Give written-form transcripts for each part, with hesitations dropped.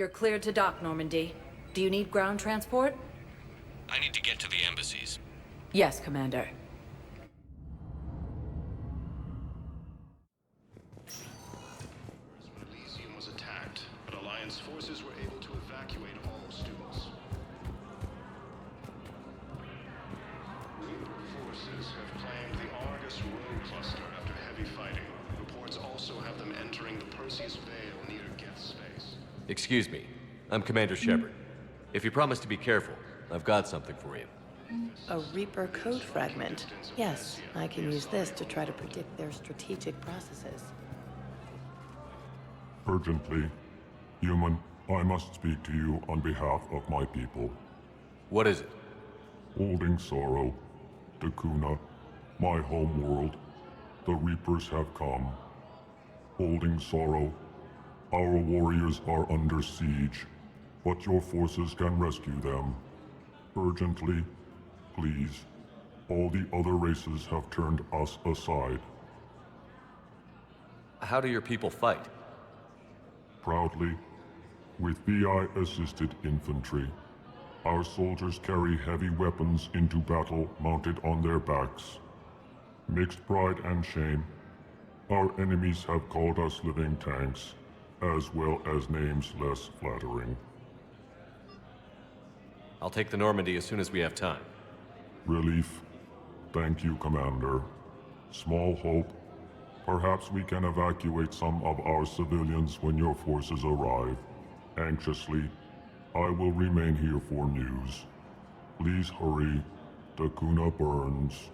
You're cleared to dock, Normandy. Do you need ground transport? I need to get to the embassies. Yes, Commander. When Elysium was attacked, but Alliance forces were able to evacuate all students. Reaper forces have claimed the Argus Road cluster after heavy fighting. Reports also have them entering the Perseus Vale near Geth's space. Excuse me. I'm Commander Shepard. If you promise to be careful, I've got something for you. A Reaper code fragment. Yes, I can use this to try to predict their strategic processes. Urgently, human, I must speak to you on behalf of my people. What is it? Holding sorrow, Dakuna, my home world, the Reapers have come. Holding sorrow, our warriors are under siege, but your forces can rescue them. Urgently, please. All the other races have turned us aside. How do your people fight? Proudly, with VI-assisted infantry. Our soldiers carry heavy weapons into battle mounted on their backs. Mixed pride and shame, our enemies have called us living tanks, as well as names less flattering. I'll take the Normandy as soon as we have time. Relief. Thank you, Commander. Small hope. Perhaps we can evacuate some of our civilians when your forces arrive. Anxiously, I will remain here for news. Please hurry. Dakuna burns.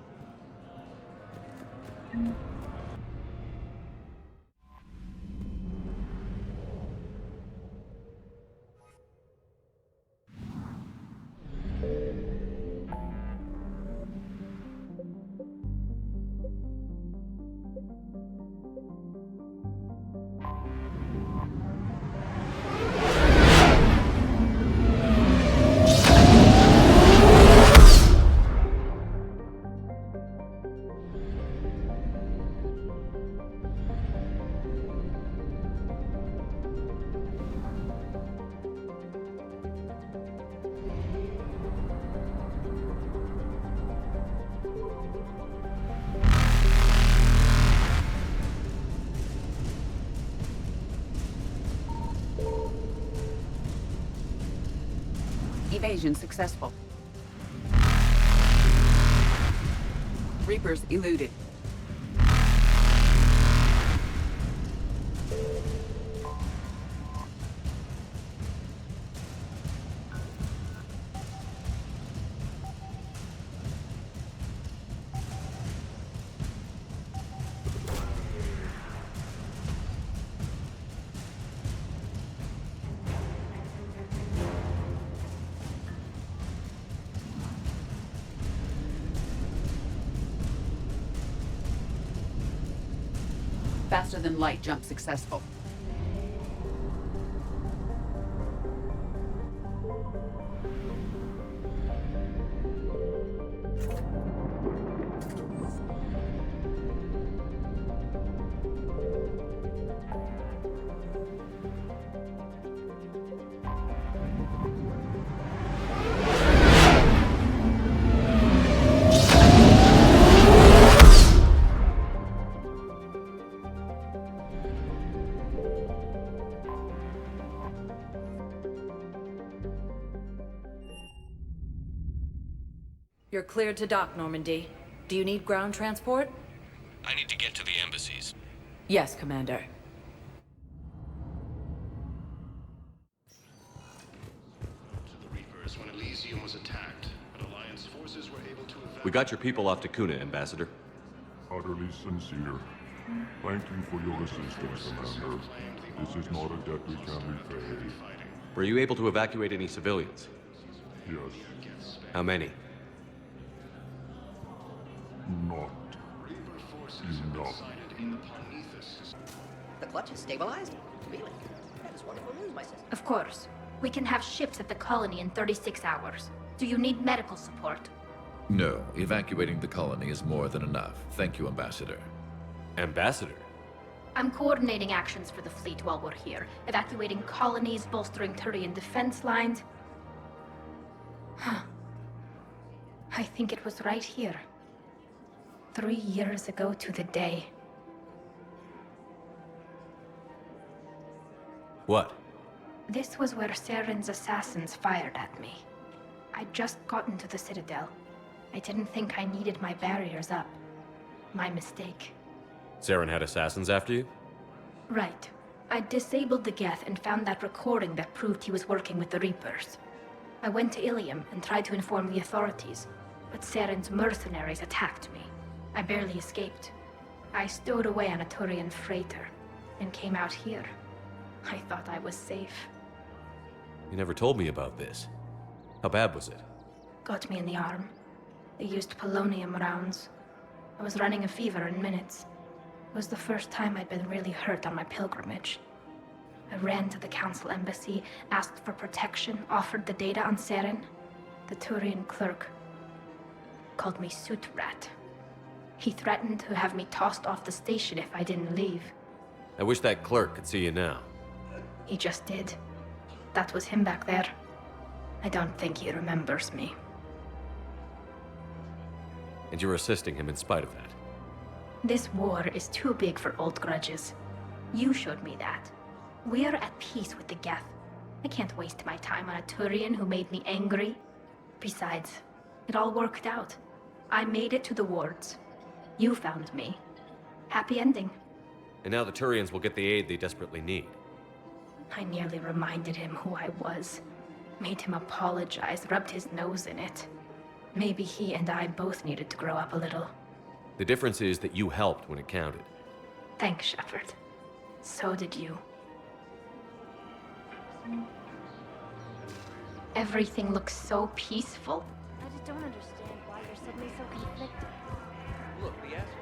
Evasion successful. Reapers eluded. Faster than light jump successful. You're cleared to dock, Normandy. Do you need ground transport? I need to get to the embassies. Yes, Commander. To the Reapers when Elysium was attacked, but Alliance forces were able to evacuate. We got your people off Dakuna, Ambassador. Utterly sincere. Thank you for your assistance, Commander. This is not a debt we can repay. Were you able to evacuate any civilians? Yes, How many? not enough. The clutch is stabilized? Really? That is wonderful news, my sister. Of course. We can have ships at the colony in 36 hours. Do you need medical support? No, evacuating the colony is more than enough. Thank you, Ambassador. Ambassador? I'm coordinating actions for the fleet while we're here, evacuating colonies, bolstering Turian defense lines. Huh. I think it was right here. 3 years ago to the day. What? This was where Saren's assassins fired at me. I'd just gotten to the Citadel. I didn't think I needed my barriers up. My mistake. Saren had assassins after you? Right. I disabled the Geth and found that recording that proved he was working with the Reapers. I went to Ilium and tried to inform the authorities, but Saren's mercenaries attacked me. I barely escaped. I stowed away on a Turian freighter and came out here. I thought I was safe. You never told me about this. How bad was it? Got me in the arm. They used polonium rounds. I was running a fever in minutes. It was the first time I'd been really hurt on my pilgrimage. I ran to the council embassy, asked for protection, offered the data on Saren. The Turian clerk called me Soot Rat. He threatened to have me tossed off the station if I didn't leave. I wish that clerk could see you now. He just did. That was him back there. I don't think he remembers me. And you're assisting him in spite of that. This war is too big for old grudges. You showed me that. We're at peace with the Geth. I can't waste my time on a Turian who made me angry. Besides, it all worked out. I made it to the wards. You found me. Happy ending. And now the Turians will get the aid they desperately need. I nearly reminded him who I was. Made him apologize, rubbed his nose in it. Maybe he and I both needed to grow up a little. The difference is that you helped when it counted. Thanks, Shepard. So did you. Everything looks so peaceful. I just don't understand why you're suddenly so conflicted. Look, the assholes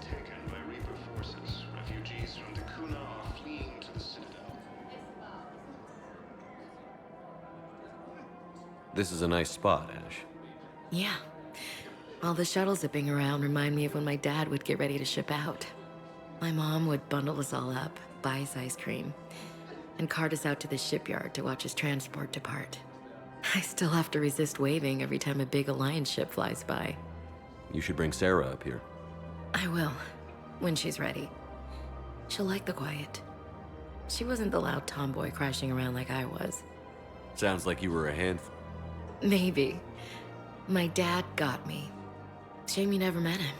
Taken by Reaper forces. Refugees from Dakuna are fleeing to the Citadel. This is a nice spot, Ash. Yeah. All the shuttles zipping around remind me of when my dad would get ready to ship out. My mom would bundle us all up, buy us ice cream, and cart us out to the shipyard to watch his transport depart. I still have to resist waving every time a big Alliance ship flies by. You should bring Sarah up here. I will, when she's ready. She'll like the quiet. She wasn't the loud tomboy crashing around like I was. Sounds like you were a handful. Maybe. My dad got me. Shame you never met him.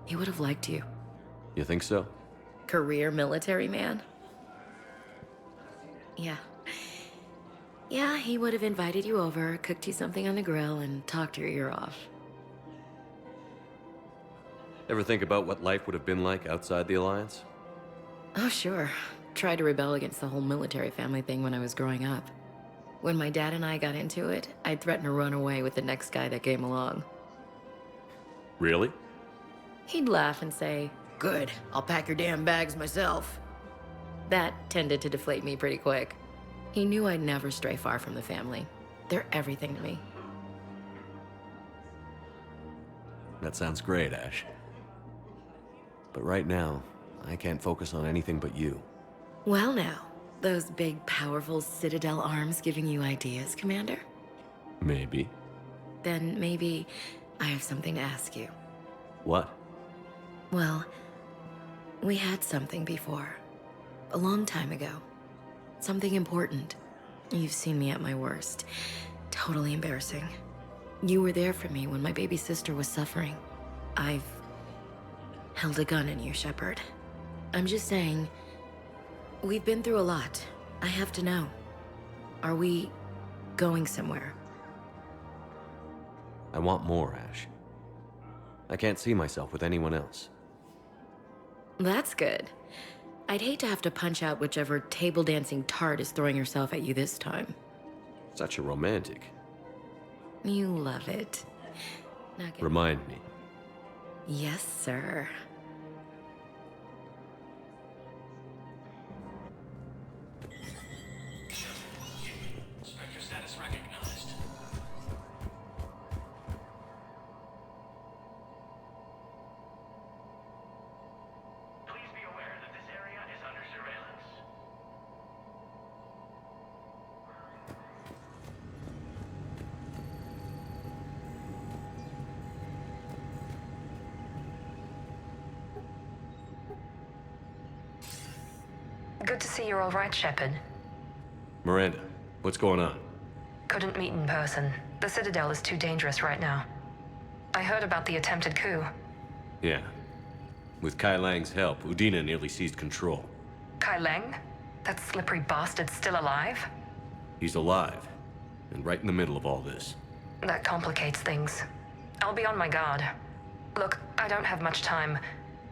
He would have liked you. You think so? Career military man? Yeah. Yeah, he would have invited you over, cooked you something on the grill, and talked your ear off. Ever think about what life would have been like outside the Alliance? Oh, sure. Tried to rebel against the whole military family thing when I was growing up. When my dad and I got into it, I'd threaten to run away with the next guy that came along. Really? He'd laugh and say, "Good, I'll pack your damn bags myself." That tended to deflate me pretty quick. He knew I'd never stray far from the family. They're everything to me. That sounds great, Ash. But right now, I can't focus on anything but you. Well now, those big, powerful Citadel arms giving you ideas, Commander? Maybe. Then maybe I have something to ask you. What? Well, we had something before. A long time ago. Something important. You've seen me at my worst. Totally embarrassing. You were there for me when my baby sister was suffering. I've held a gun in you, Shepard. I'm just saying, we've been through a lot. I have to know. Are we going somewhere? I want more, Ash. I can't see myself with anyone else. That's good. I'd hate to have to punch out whichever table dancing tart is throwing herself at you this time. Such a romantic. You love it. Now get... Remind me. Yes, sir. Spectre status recognized. Good to see you're all right, Shepard. Miranda, what's going on? Couldn't meet in person. The Citadel is too dangerous right now. I heard about the attempted coup. Yeah. With Kai Lang's help, Udina nearly seized control. Kai Lang? That slippery bastard's still alive? He's alive, and right in the middle of all this. That complicates things. I'll be on my guard. Look, I don't have much time,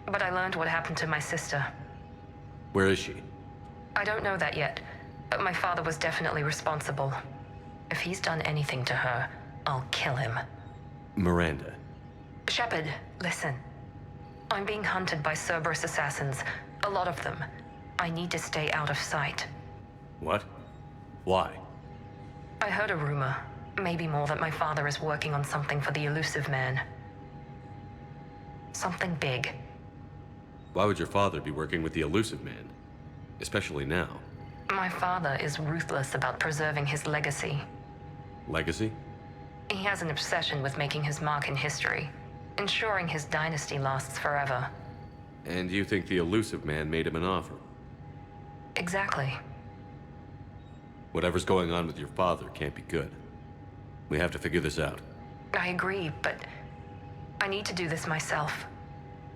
but I learned what happened to my sister. Where is she? I don't know that yet, but my father was definitely responsible. If he's done anything to her, I'll kill him. Miranda. Shepard, listen. I'm being hunted by Cerberus assassins. A lot of them. I need to stay out of sight. What? Why? I heard a rumor, maybe more, that my father is working on something for the elusive man. Something big. Why would your father be working with the elusive man? Especially now. My father is ruthless about preserving his legacy. Legacy? He has an obsession with making his mark in history, ensuring his dynasty lasts forever. And you think the elusive man made him an offer? Exactly. Whatever's going on with your father can't be good. We have to figure this out. I agree, but I need to do this myself.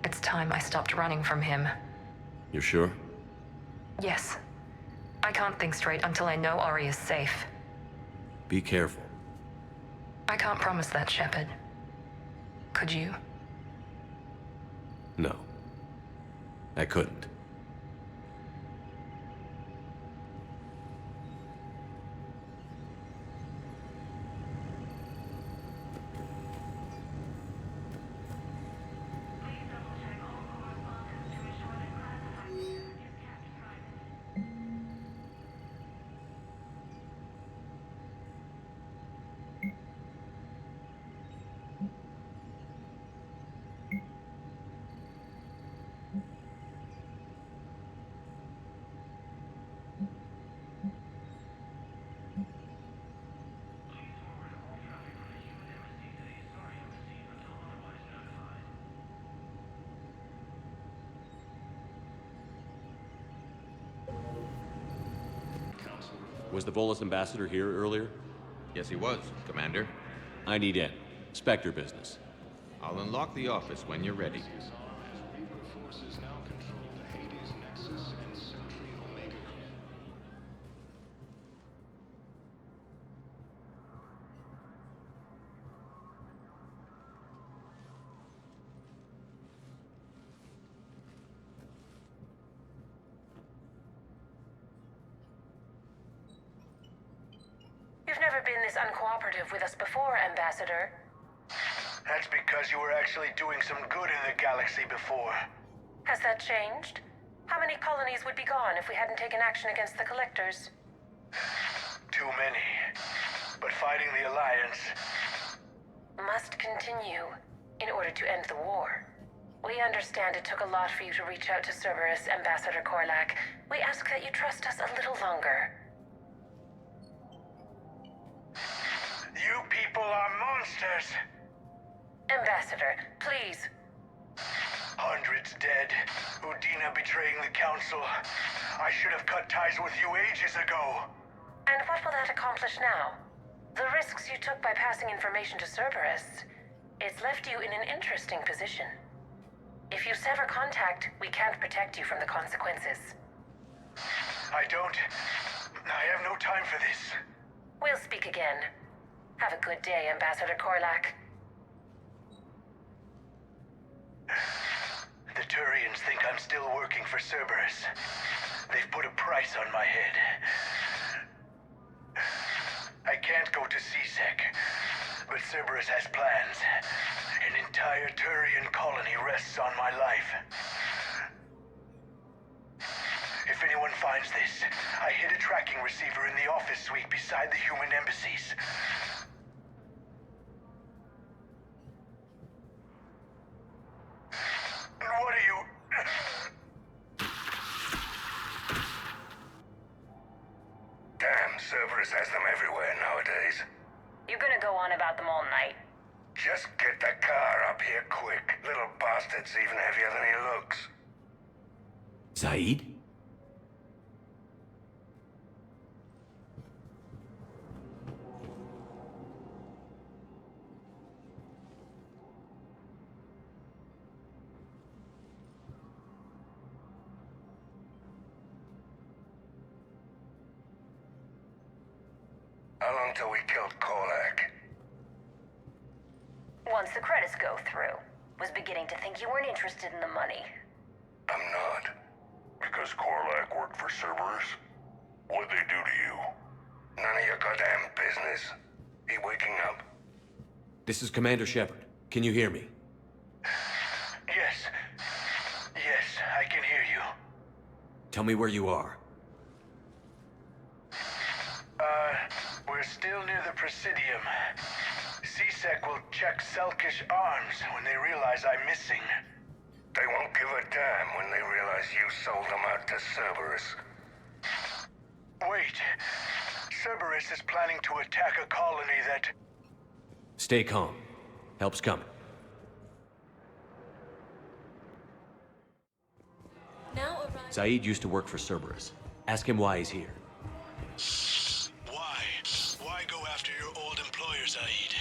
It's time I stopped running from him. You're sure? Yes. I can't think straight until I know Ori is safe. Be careful. I can't promise that, Shepard. Could you? No. I couldn't. Was the Volus ambassador here earlier? Yes, he was, Commander. I need in. Spectre business. I'll unlock the office when you're ready. Reaper forces now control the Hades Nexus and Sentry Omega. You've never been this uncooperative with us before, Ambassador. That's because you were actually doing some good in the galaxy before. Has that changed? How many colonies would be gone if we hadn't taken action against the Collectors? Too many. But fighting the Alliance must continue in order to end the war. We understand it took a lot for you to reach out to Cerberus, Ambassador Korlak. We ask that you trust us a little longer. You people are monsters! Ambassador, please. Hundreds dead. Udina betraying the Council. I should have cut ties with you ages ago. And what will that accomplish now? The risks you took by passing information to Cerberus. It's left you in an interesting position. If you sever contact, we can't protect you from the consequences. I have no time for this. We'll speak again. Have a good day, Ambassador Korlak. The Turians think I'm still working for Cerberus. They've put a price on my head. I can't go to CSEC, but Cerberus has plans. An entire Turian colony rests on my life. If anyone finds this, I hid a tracking receiver in the office suite beside the human embassies. What are you... Damn, Cerberus has them everywhere nowadays. You're gonna go on about them all night. Just get the car up here quick. Little bastard's even heavier than he looks. Zaid? How long till we killed Korlak? Once the credits go through. Was beginning to think you weren't interested in the money. I'm not. Because Korlak worked for Cerberus? What'd they do to you? None of your goddamn business. He waking up? This is Commander Shepard. Can you hear me? Yes. Yes, I can hear you. Tell me where you are. We're still near the Presidium. C-Sec will check Selkish arms when they realize I'm missing. They won't give a damn when they realize you sold them out to Cerberus. Wait. Cerberus is planning to attack a colony that... Stay calm. Help's coming. Zaid used to work for Cerberus. Ask him why he's here. Why? Why go after your old employer, Zaid?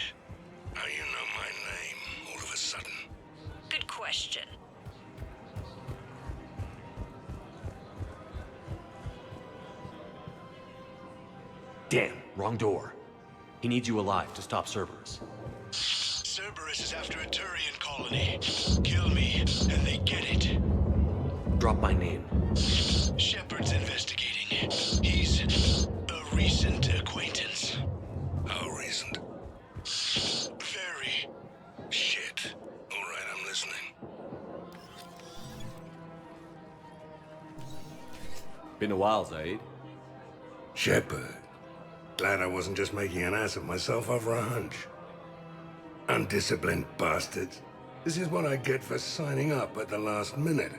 How you know my name, all of a sudden? Good question. Damn, wrong door. He needs you alive to stop Cerberus. Cerberus is after a Turian colony. Kill me, and they get it. Drop my name. Shepard's investigating. He's a recent acquaintance. How recent? Very. Shit. All right, I'm listening. Been a while, Zaid. Shepard. Glad I wasn't just making an ass of myself over a hunch. Undisciplined bastards. This is what I get for signing up at the last minute.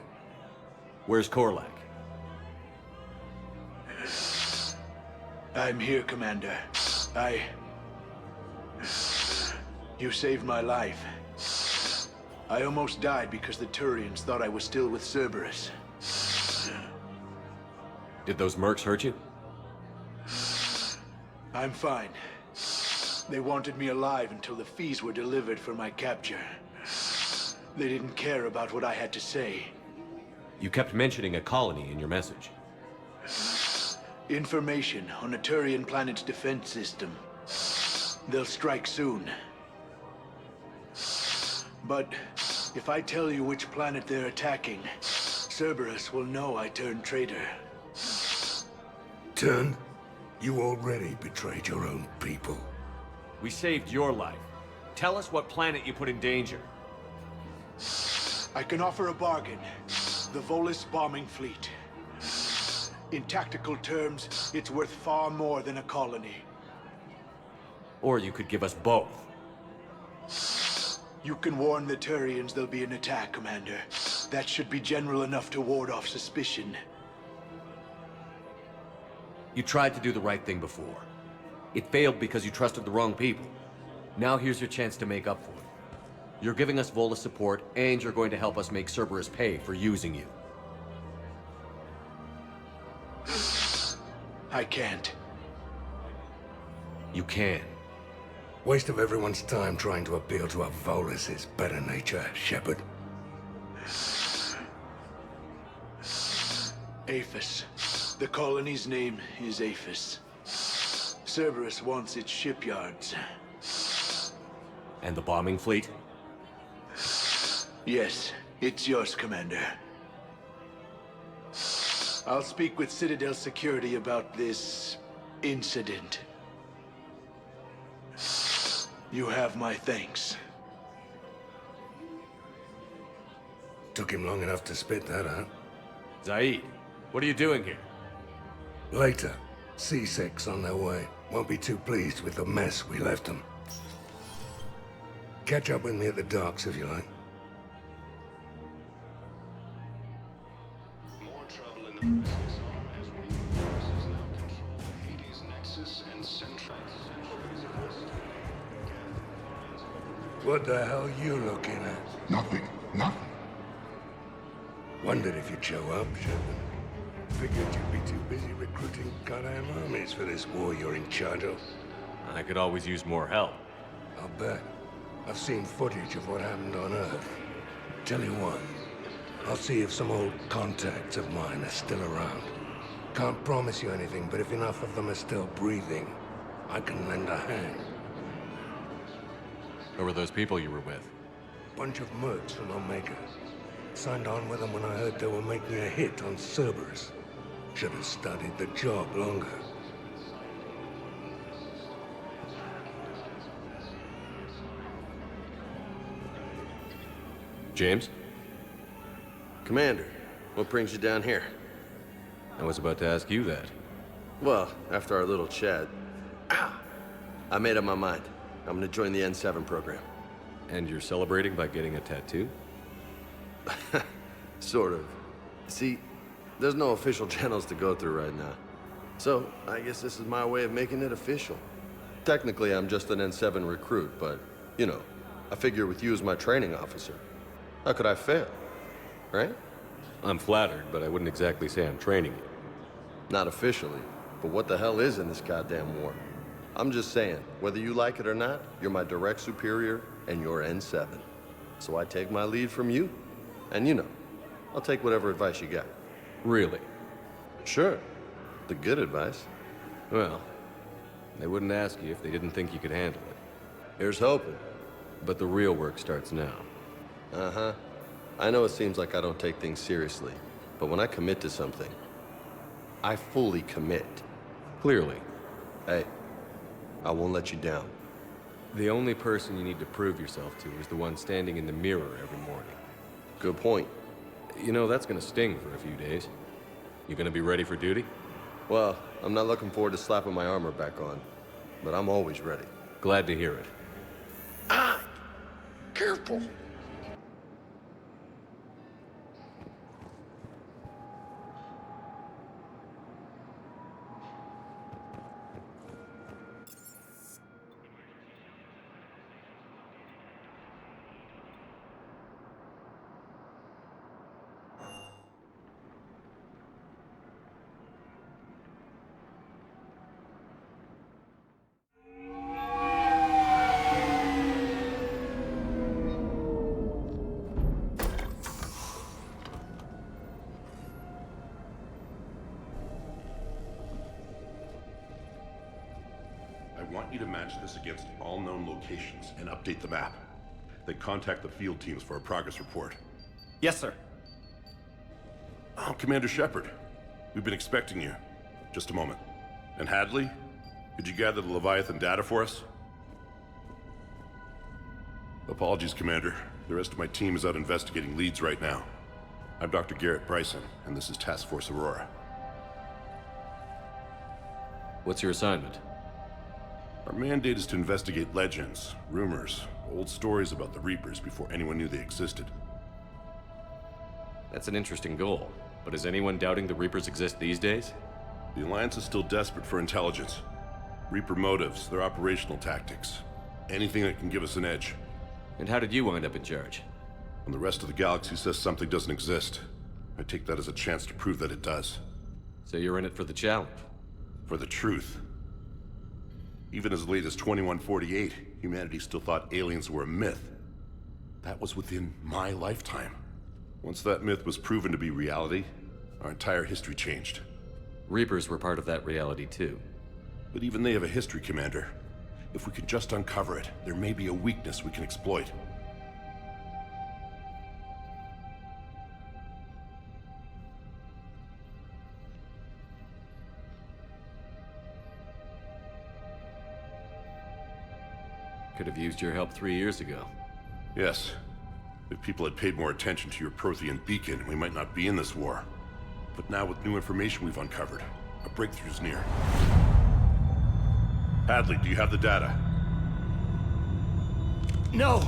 Where's Korlak? I'm here, Commander. You saved my life. I almost died because the Turians thought I was still with Cerberus. Did those mercs hurt you? I'm fine. They wanted me alive until the fees were delivered for my capture. They didn't care about what I had to say. You kept mentioning a colony in your message. Information on a Turian planet's defense system. They'll strike soon. But if I tell you which planet they're attacking, Cerberus will know I turned traitor. Turned? You already betrayed your own people. We saved your life. Tell us what planet you put in danger. I can offer a bargain. The Volus bombing fleet. In tactical terms, it's worth far more than a colony. Or you could give us both. You can warn the Turians there'll be an attack, Commander. That should be general enough to ward off suspicion. You tried to do the right thing before. It failed because you trusted the wrong people. Now here's your chance to make up for it. You're giving us Volus support, and you're going to help us make Cerberus pay for using you. I can't. You can. Waste of everyone's time trying to appeal to a Volus's better nature, Shepard. Aphis. The colony's name is Aphis. Cerberus wants its shipyards. And the bombing fleet? Yes, it's yours, Commander. I'll speak with Citadel Security about this incident. You have my thanks. Took him long enough to spit that out. Zaid, what are you doing here? Later, C-Sec's on their way. Won't be too pleased with the mess we left them. Catch up with me at the docks if you like. More trouble in the business arm as we forces now control Hades' Nexus and Central. What the hell you looking at? Nothing. Nothing. Wondered if you'd show up, Shepard. Figured you'd be too busy recruiting goddamn armies for this war you're in charge of. I could always use more help. I'll bet. I've seen footage of what happened on Earth. Tell you what, I'll see if some old contacts of mine are still around. Can't promise you anything, but if enough of them are still breathing, I can lend a hand. Who were those people you were with? Bunch of mercs from Omega. Signed on with them when I heard they were making a hit on Cerberus. Should have studied the job longer. James? Commander, what brings you down here? I was about to ask you that. Well, after our little chat, I made up my mind. I'm gonna join the N7 program. And you're celebrating by getting a tattoo? Sort of. See, there's no official channels to go through right now. So, I guess this is my way of making it official. Technically, I'm just an N7 recruit, but, you know, I figure with you as my training officer, how could I fail? Right? I'm flattered, but I wouldn't exactly say I'm training you. Not officially, but what the hell is in this goddamn war? I'm just saying, whether you like it or not, you're my direct superior, and you're N7. So I take my lead from you, and you know, I'll take whatever advice you got. Really? Sure. The good advice. Well, they wouldn't ask you if they didn't think you could handle it. Here's hoping. But the real work starts now. Uh-huh. I know it seems like I don't take things seriously, but when I commit to something, I fully commit. Clearly. Hey, I won't let you down. The only person you need to prove yourself to is the one standing in the mirror every morning. Good point. You know, that's gonna sting for a few days. You gonna be ready for duty? Well, I'm not looking forward to slapping my armor back on, but I'm always ready. Glad to hear it. Ah! Careful! I want you to match this against all known locations and update the map. Then contact the field teams for a progress report. Yes, sir. Oh, Commander Shepard. We've been expecting you. Just a moment. And Hadley, could you gather the Leviathan data for us? Apologies, Commander. The rest of my team is out investigating leads right now. I'm Dr. Garrett Bryson, and this is Task Force Aurora. What's your assignment? Our mandate is to investigate legends, rumors, old stories about the Reapers before anyone knew they existed. That's an interesting goal, but is anyone doubting the Reapers exist these days? The Alliance is still desperate for intelligence. Reaper motives, their operational tactics. Anything that can give us an edge. And how did you wind up in charge? When the rest of the galaxy says something doesn't exist, I take that as a chance to prove that it does. So you're in it for the challenge? For the truth. Even as late as 2148, humanity still thought aliens were a myth. That was within my lifetime. Once that myth was proven to be reality, our entire history changed. Reapers were part of that reality too. But even they have a history, Commander. If we can just uncover it, there may be a weakness we can exploit. Could have used your help 3 years ago. Yes. If people had paid more attention to your Prothean beacon, we might not be in this war. But now with new information we've uncovered, a breakthrough's near. Hadley, do you have the data? No!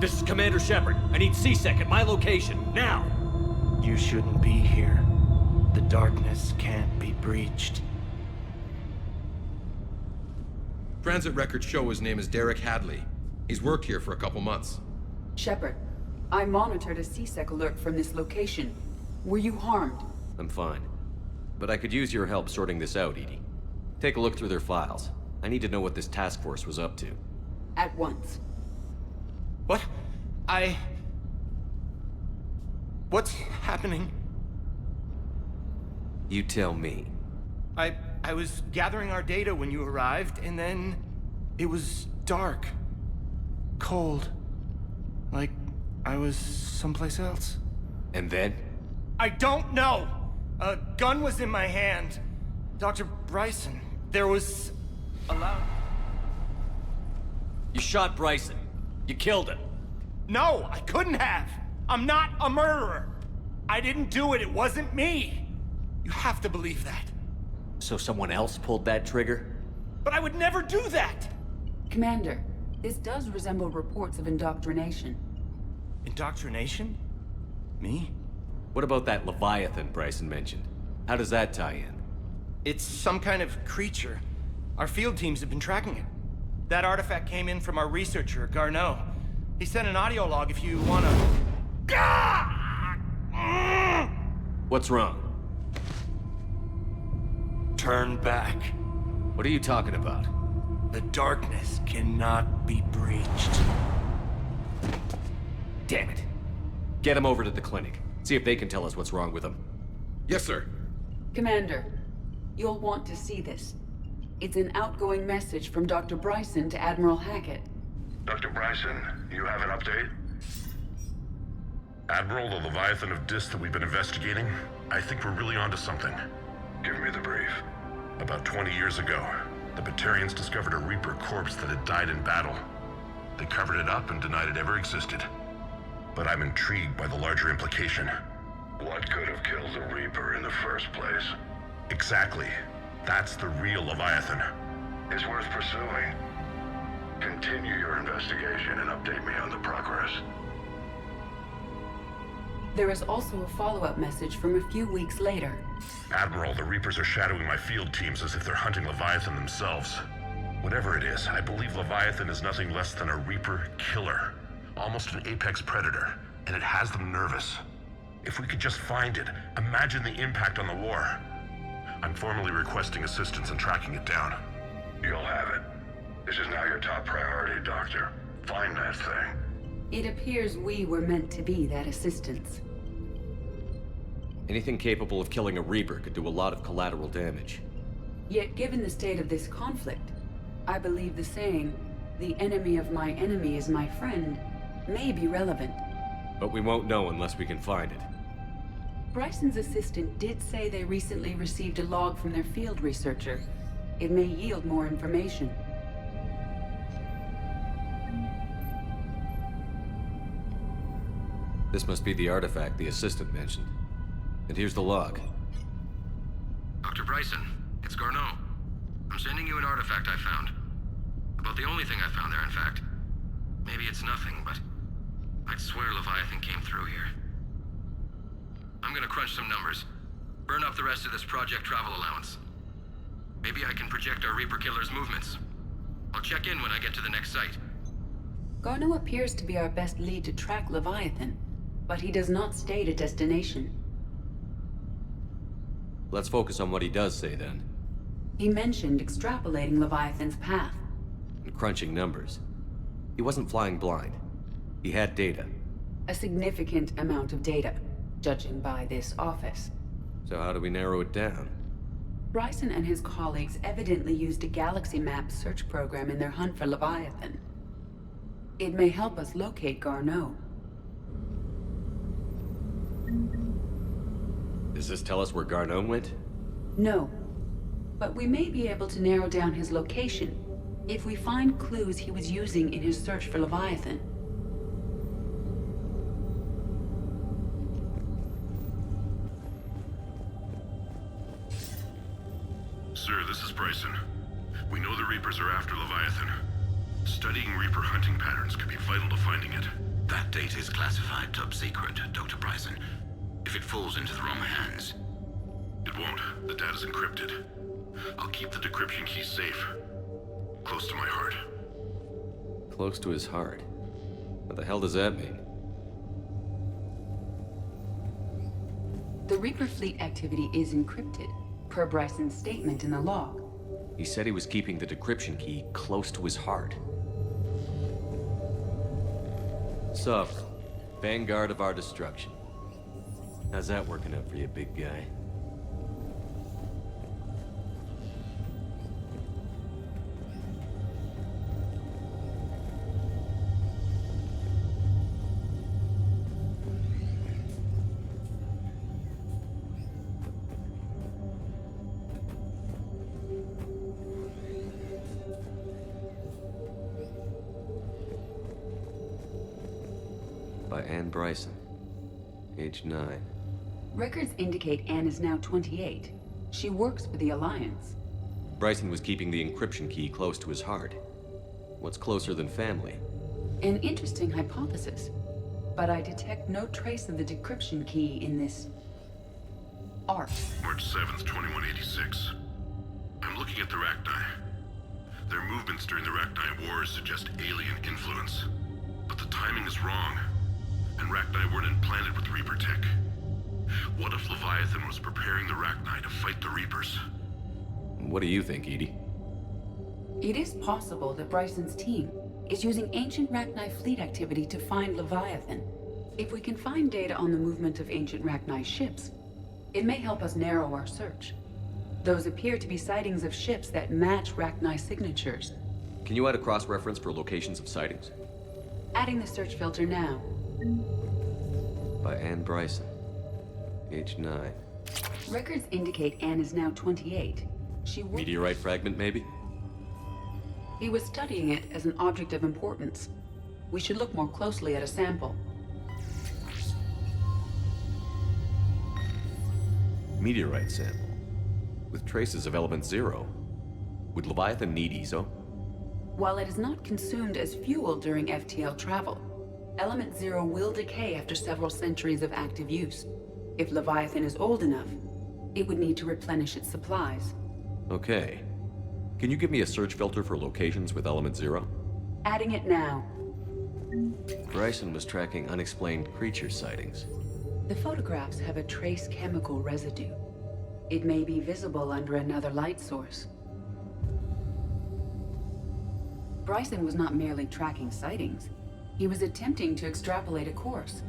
This is Commander Shepard. I need C-Sec at my location, now! You shouldn't be here. The darkness can't be breached. Transit records show his name is Derek Hadley. He's worked here for a couple months. Shepard, I monitored a C-Sec alert from this location. Were you harmed? I'm fine. But I could use your help sorting this out, Edie. Take a look through their files. I need to know what this task force was up to. At once. What? What's happening? You tell me. I was gathering our data when you arrived, and then it was dark. Cold. Like I was someplace else. And then? I don't know! A gun was in my hand. Dr. Bryson, there was a loud... You shot Bryson. You killed him. No, I couldn't have! I'm not a murderer! I didn't do it, it wasn't me! You have to believe that. So someone else pulled that trigger? But I would never do that! Commander, this does resemble reports of indoctrination. Indoctrination? Me? What about that Leviathan Bryson mentioned? How does that tie in? It's some kind of creature. Our field teams have been tracking it. That artifact came in from our researcher, Garneau. He sent an audio log if you wanna... What's wrong? Turn back. What are you talking about? The darkness cannot be breached. Damn it. Get him over to the clinic. See if they can tell us what's wrong with him. Yes, sir. Commander, you'll want to see this. It's an outgoing message from Dr. Bryson to Admiral Hackett. Dr. Bryson, you have an update? Admiral, the Leviathan of Dis that we've been investigating, I think we're really onto something. Give me the brief. About 20 years ago, the Batarians discovered a Reaper corpse that had died in battle. They covered it up and denied it ever existed. But I'm intrigued by the larger implication. What could have killed the Reaper in the first place? Exactly. That's the real Leviathan. It's worth pursuing. Continue your investigation and update me on the progress. There is also a follow-up message from a few weeks later. Admiral, the Reapers are shadowing my field teams as if they're hunting Leviathan themselves. Whatever it is, I believe Leviathan is nothing less than a Reaper killer. Almost an apex predator, and it has them nervous. If we could just find it, imagine the impact on the war. I'm formally requesting assistance in tracking it down. You'll have it. This is now your top priority, Doctor. Find that thing. It appears we were meant to be that assistance. Anything capable of killing a Reaper could do a lot of collateral damage. Yet given the state of this conflict, I believe the saying, "The enemy of my enemy is my friend," may be relevant. But we won't know unless we can find it. Bryson's assistant did say they recently received a log from their field researcher. It may yield more information. This must be the artifact the assistant mentioned. And here's the log. Dr. Bryson, it's Garneau. I'm sending you an artifact I found. About the only thing I found there, in fact. Maybe it's nothing, but I'd swear Leviathan came through here. I'm gonna crunch some numbers. Burn up the rest of this project travel allowance. Maybe I can project our Reaper killer's movements. I'll check in when I get to the next site. Garneau appears to be our best lead to track Leviathan, but he does not state a destination. Let's focus on what he does say, then. He mentioned extrapolating Leviathan's path. And crunching numbers. He wasn't flying blind. He had data. A significant amount of data, judging by this office. So how do we narrow it down? Bryson and his colleagues evidently used a galaxy map search program in their hunt for Leviathan. It may help us locate Garneau. Does this tell us where Garneau went? No. But we may be able to narrow down his location if we find clues he was using in his search for Leviathan. Sir, this is Bryson. We know the Reapers are after Leviathan. Studying Reaper hunting patterns could be vital to finding it. That data is classified top secret, Dr. Bryson. If it falls into the wrong hands... It won't. The data's encrypted. I'll keep the decryption key safe. Close to my heart. Close to his heart? What the hell does that mean? The Reaper fleet activity is encrypted, per Bryson's statement in the log. He said he was keeping the decryption key close to his heart. Sovereign, vanguard of our destruction. How's that working out for you, big guy? By Anne Bryson, age 9. Records indicate Anne is now 28. She works for the Alliance. Bryson was keeping the encryption key close to his heart. What's closer than family? An interesting hypothesis. But I detect no trace of the decryption key in this art. March 7th, 2186. I'm looking at the Rachni. Their movements during the Rachni Wars suggest alien influence. But the timing is wrong. And Rachni weren't implanted with Reaper tech. What if Leviathan was preparing the Rachni to fight the Reapers? What do you think, Edie? It is possible that Bryson's team is using ancient Rachni fleet activity to find Leviathan. If we can find data on the movement of ancient Rachni ships, it may help us narrow our search. Those appear to be sightings of ships that match Rachni signatures. Can you add a cross-reference for locations of sightings? Adding the search filter now. By Anne Bryson, age 9. Records indicate Anne is now 28. Meteorite fragment, maybe? He was studying it as an object of importance. We should look more closely at a sample. Meteorite sample. With traces of element 0. Would Leviathan need ESO? While it is not consumed as fuel during FTL travel, element 0 will decay after several centuries of active use. If Leviathan is old enough, it would need to replenish its supplies. Okay. Can you give me a search filter for locations with element 0? Adding it now. Bryson was tracking unexplained creature sightings. The photographs have a trace chemical residue. It may be visible under another light source. Bryson was not merely tracking sightings. He was attempting to extrapolate a course.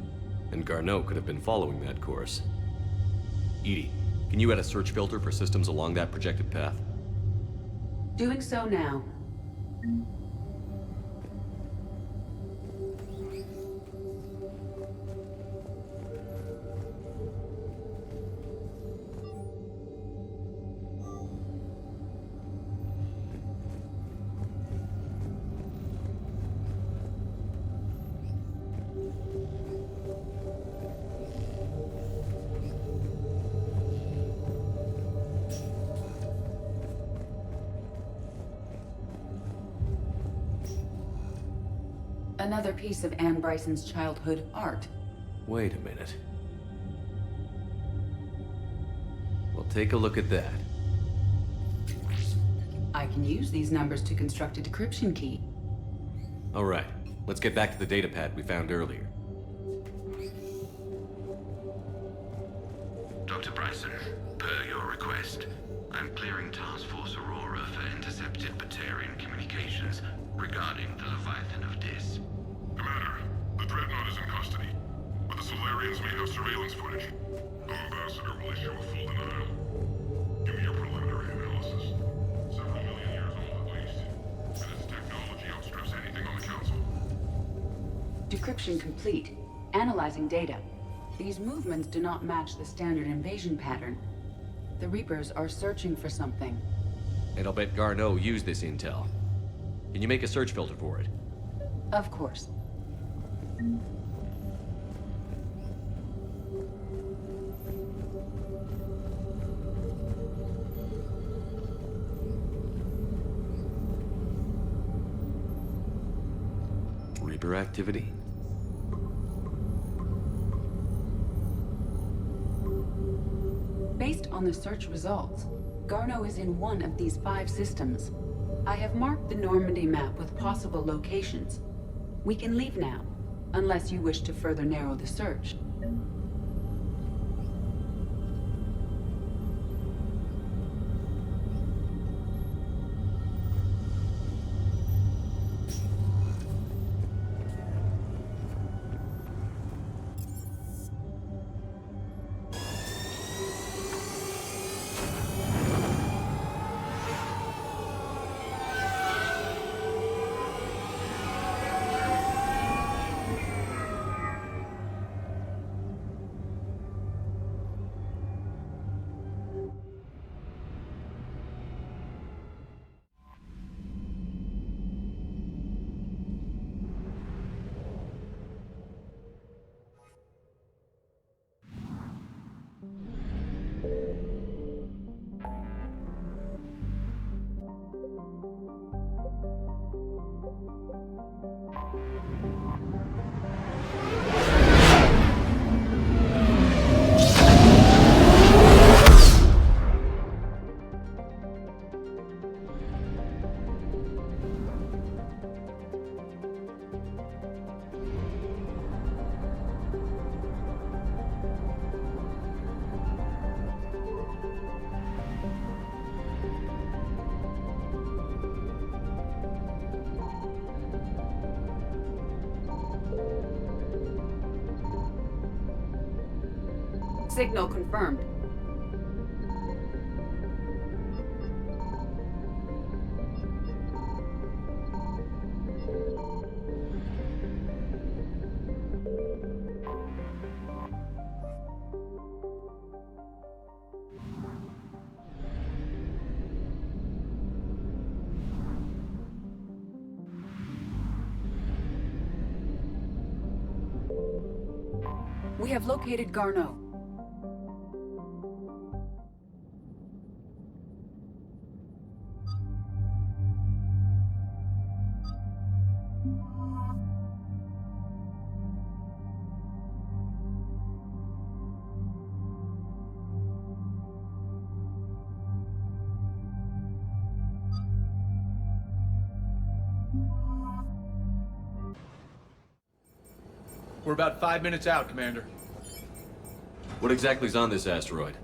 And Garneau could have been following that course. Edie, can you add a search filter for systems along that projected path? Doing so now. Another piece of Anne Bryson's childhood art. Wait a minute. Well, take a look at that. I can use these numbers to construct a decryption key. All right, let's get back to the datapad we found earlier. Dr. Bryson, per your request, I'm clearing Task Force Aurora for intercepted Batarian communications regarding the Leviathan of Dis. Commander, the Dreadnought is in custody, but the Solarians may have surveillance footage. The Ambassador will issue a full denial. Give me your preliminary analysis. Several million years old at least, and its technology outstrips anything on the Council. Decryption complete. Analyzing data. These movements do not match the standard invasion pattern. The Reapers are searching for something. And I'll bet Garneau used this intel. Can you make a search filter for it? Of course. Reaper activity? Based on the search results, Garneau is in one of these 5 systems. I have marked the Normandy map with possible locations. We can leave now, unless you wish to further narrow the search. Signal confirmed. We have located Garneau. We're about 5 minutes out, Commander. What exactly is on this asteroid?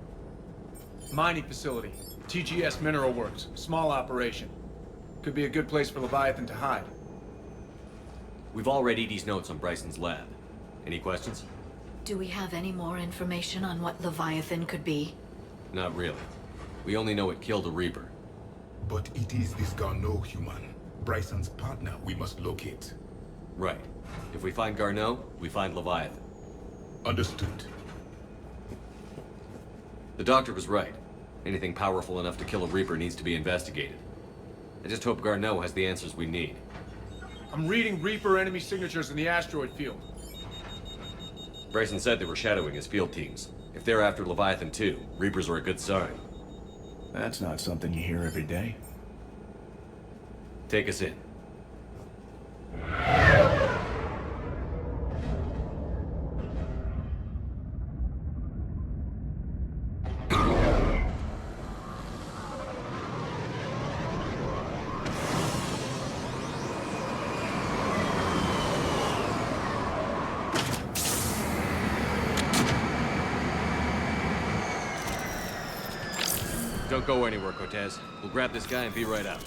Mining facility. TGS Mineral Works. Small operation. Could be a good place for Leviathan to hide. We've all read Edie's notes on Bryson's lab. Any questions? Do we have any more information on what Leviathan could be? Not really. We only know it killed a Reaper. But it is this Garneau human, Bryson's partner, we must locate. Right. If we find Garneau, we find Leviathan. Understood. The doctor was right. Anything powerful enough to kill a Reaper needs to be investigated. I just hope Garneau has the answers we need. I'm reading Reaper enemy signatures in the asteroid field. Bryson said they were shadowing his field teams. If they're after Leviathan too, Reapers are a good sign. That's not something you hear every day. Take us in. Don't go anywhere, Cortez. We'll grab this guy and be right out.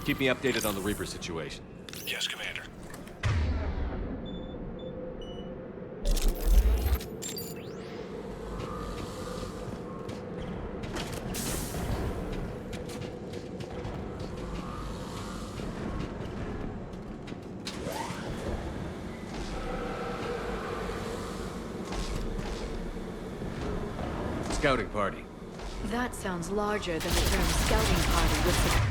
Keep me updated on the Reaper situation. Yes, Commander. Scouting party. That sounds larger than the term scouting party would suggest.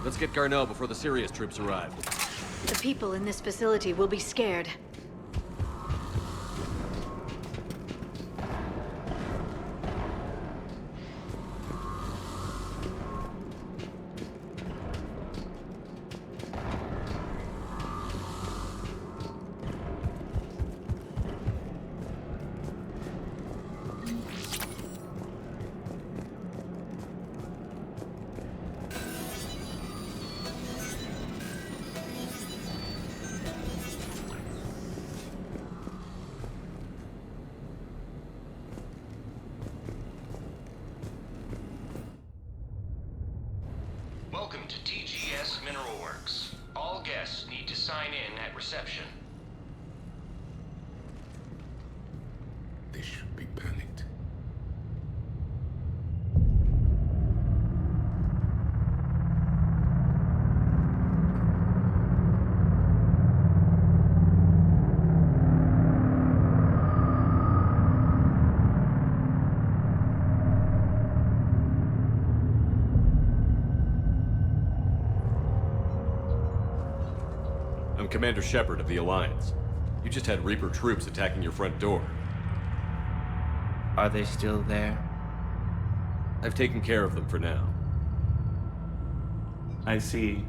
Let's get Garneau before the Sirius troops arrive. The people in this facility will be scared. Welcome to TGS Mineral Works. All guests need to sign in at reception. They should be panicked. I'm Commander Shepard of the Alliance. You just had Reaper troops attacking your front door. Are they still there? I've taken care of them for now. I see.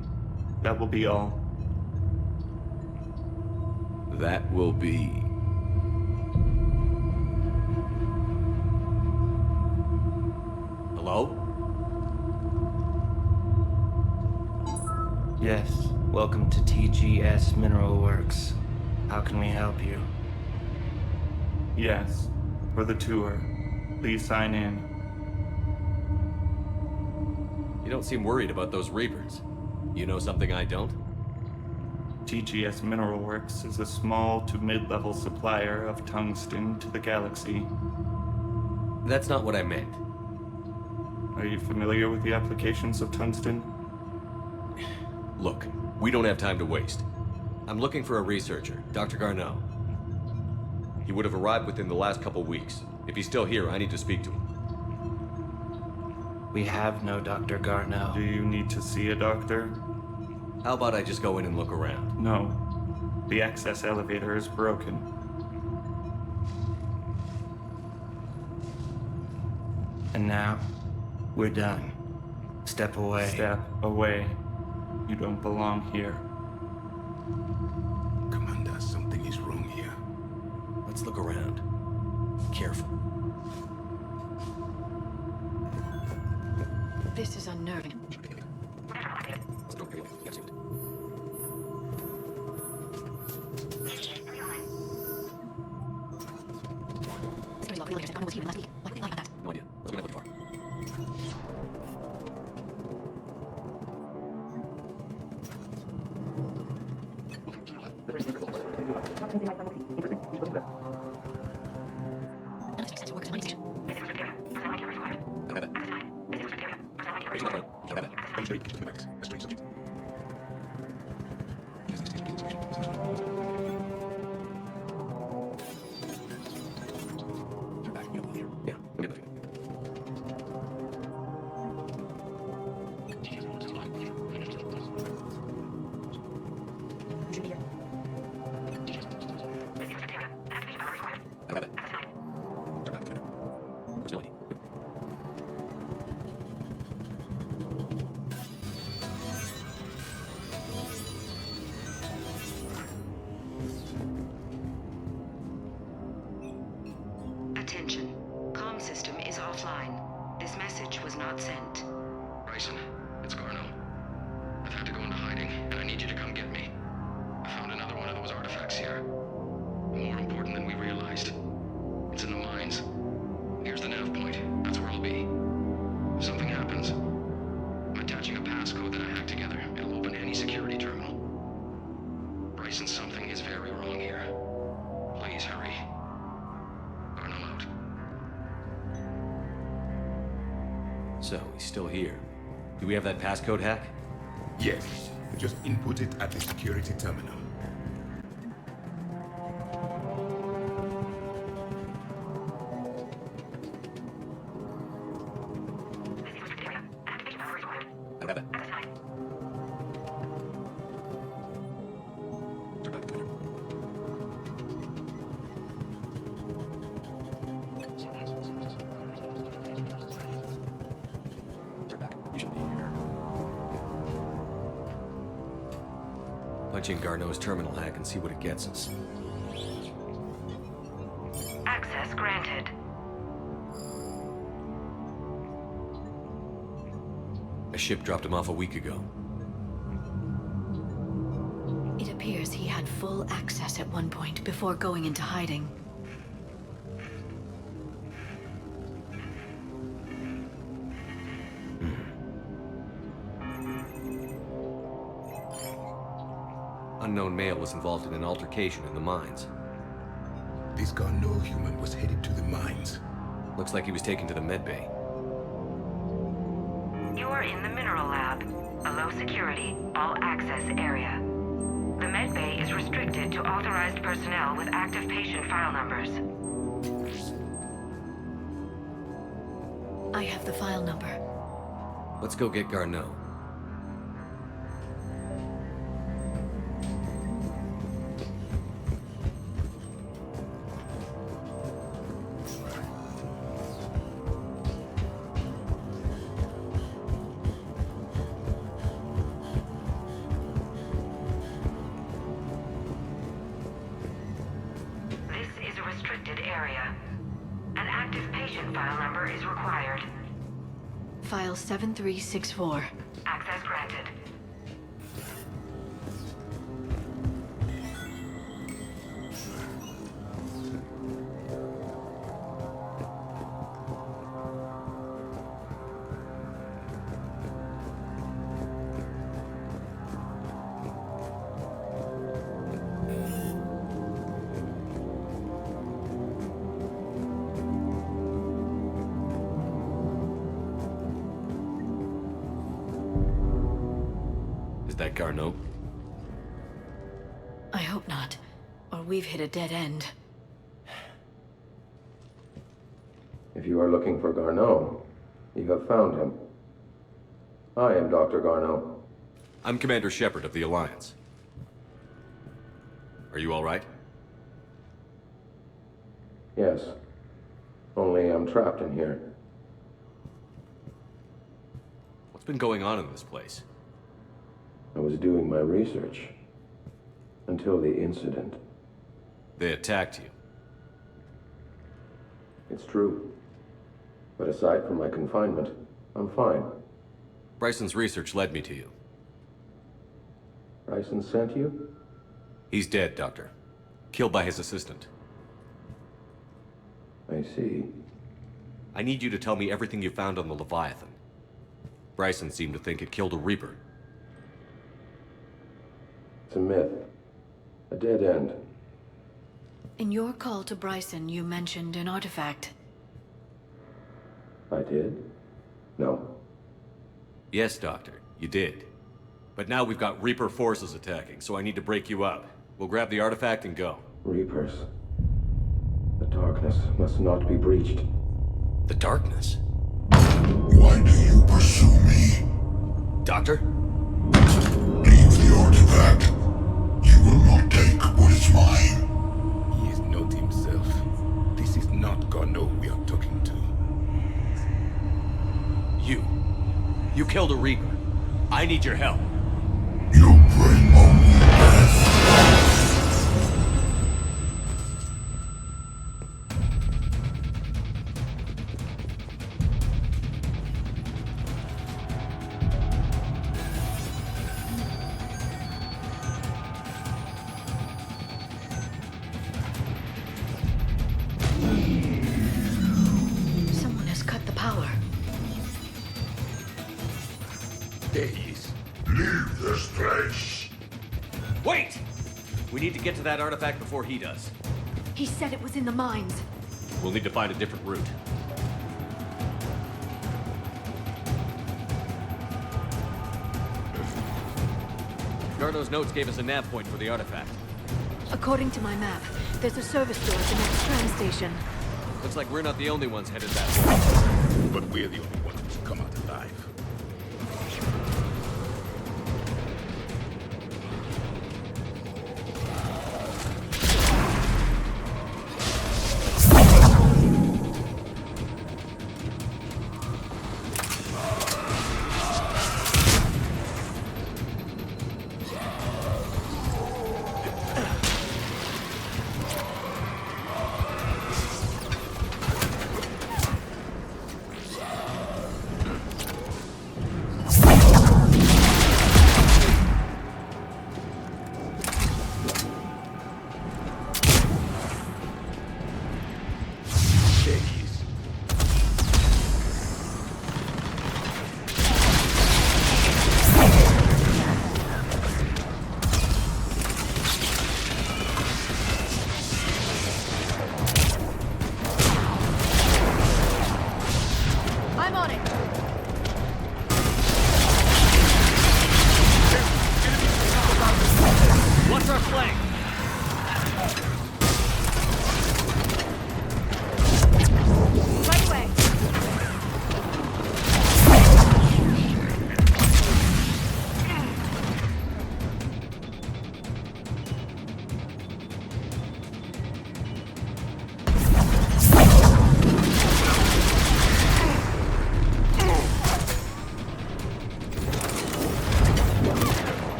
That will be all. That will be... Hello? Yes, welcome to TGS Mineral Works. How can we help you? Yes, for the tour. Please sign in. You don't seem worried about those Reapers. You know something I don't? TGS Mineral Works is a small to mid-level supplier of tungsten to the galaxy. That's not what I meant. Are you familiar with the applications of tungsten? Look, we don't have time to waste. I'm looking for a researcher, Dr. Garneau. He would have arrived within the last couple weeks. If he's still here, I need to speak to him. We have no Dr. Garneau. Do you need to see a doctor? How about I just go in and look around? No. The access elevator is broken. And now, we're done. Step away. Step away. You don't belong here. Commander, something is wrong here. Let's look around. Careful. This is unnerving. No idea. Let's go down pretty far. Attention. Comm system is offline. This message was not sent. Bryson, it's Garneau. I've had to go into hiding, and I need you to come get me. I found another one of those artifacts here. More important than we realized. It's in the mines. Here's the nav point. That's where I'll be. If something happens, I'm attaching a passcode that I hacked together. It'll open any security terminal. Bryson, something is very wrong here. Please hurry. Garneau out. So, he's still here. Do we have that passcode hack? Yes. Just input it at the security terminal. I got it. Punch in Garneau's terminal hack and see what it gets us. Access granted. A ship dropped him off a week ago. It appears he had full access at one point before going into hiding. Unknown male was involved in an altercation in the mines. This Garneau human was headed to the mines. Looks like he was taken to the medbay. You are in the mineral lab, a low security, all access area. The medbay is restricted to authorized personnel with active patient file numbers. I have the file number. Let's go get Garneau. This is a restricted area. An active patient file number is required. file 7364. Access granted. Is that Garneau? I hope not, or we've hit a dead end. If you are looking for Garneau, you have found him. I am Dr. Garneau. I'm Commander Shepard of the Alliance. Are you all right? Yes. Only I'm trapped in here. What's been going on in this place? I was doing my research. Until the incident. They attacked you. It's true. But aside from my confinement, I'm fine. Bryson's research led me to you. Bryson sent you? He's dead, Doctor. Killed by his assistant. I see. I need you to tell me everything you found on the Leviathan. Bryson seemed to think it killed a Reaper. It's a myth. A dead end. In your call to Bryson, you mentioned an artifact. I did? No. Yes, Doctor, you did. But now we've got Reaper forces attacking, so I need to break you up. We'll grab the artifact and go. Reapers. The darkness must not be breached. The darkness? Why do you pursue me? Doctor? Leave the artifact. You will not take what is mine. He is not himself. This is not Garneau we are talking to. You killed a Reaper. I need your help. You bring only death. Someone has cut the power. There he is. Leave this place. Wait! We need to get to that artifact before he does. He said it was in the mines. We'll need to find a different route. Garneau's notes gave us a nav point for the artifact. According to my map, there's a service door at the next train station. Looks like we're not the only ones headed that way. But we're the only ones who come out alive.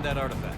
find that artifact.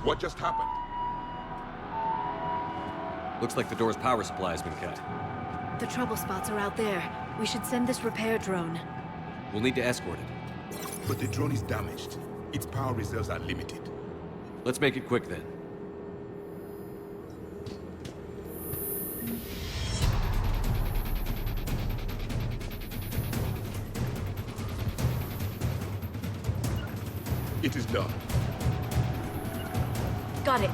What just happened? Looks like the door's power supply has been cut. The trouble spots are out there. We should send this repair drone. We'll need to escort it. But the drone is damaged. Its power reserves are limited. Let's make it quick then. It is done. Got it.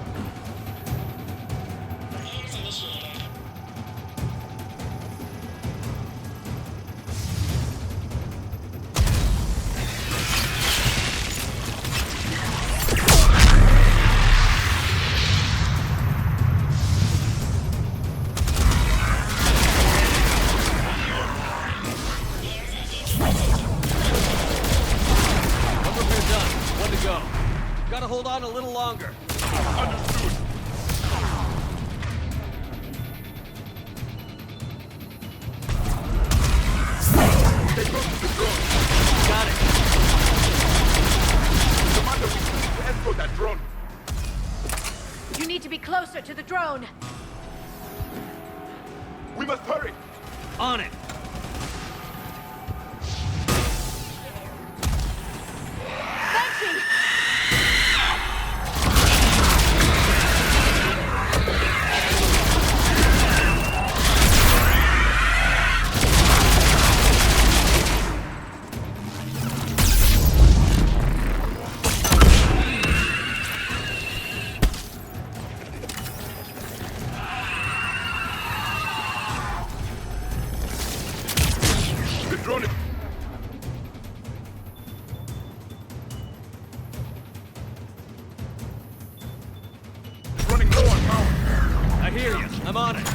Gotta hold on a little longer. Understood. Take off the drone. Got it. Commander, we still need to escort that drone. You need to be closer to the drone. We must hurry. On it. I'm on it.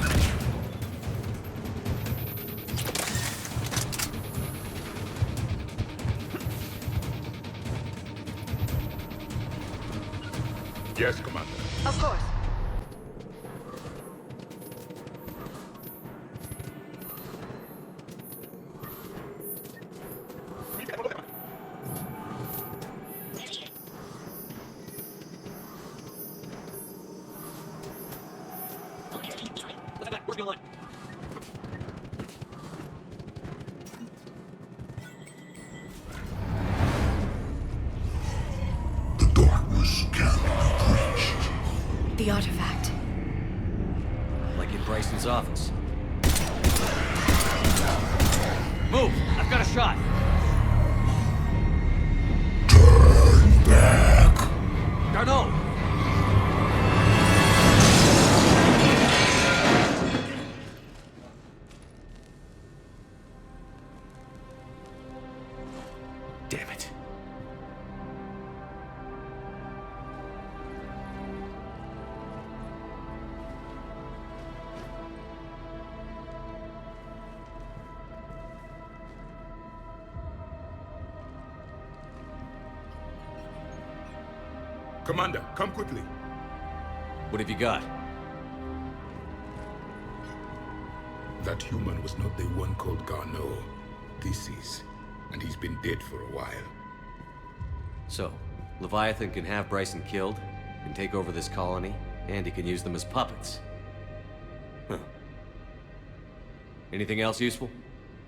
Yes, Commander. Of course. The artifact. Like in Bryson's office. Move! I've got a shot! Turn back! Garneau! Damn it. Commander, come quickly. What have you got? That human was not the one called Garneau. This is. And he's been dead for a while. So, Leviathan can have Bryson killed, can take over this colony, and he can use them as puppets. Huh. Anything else useful?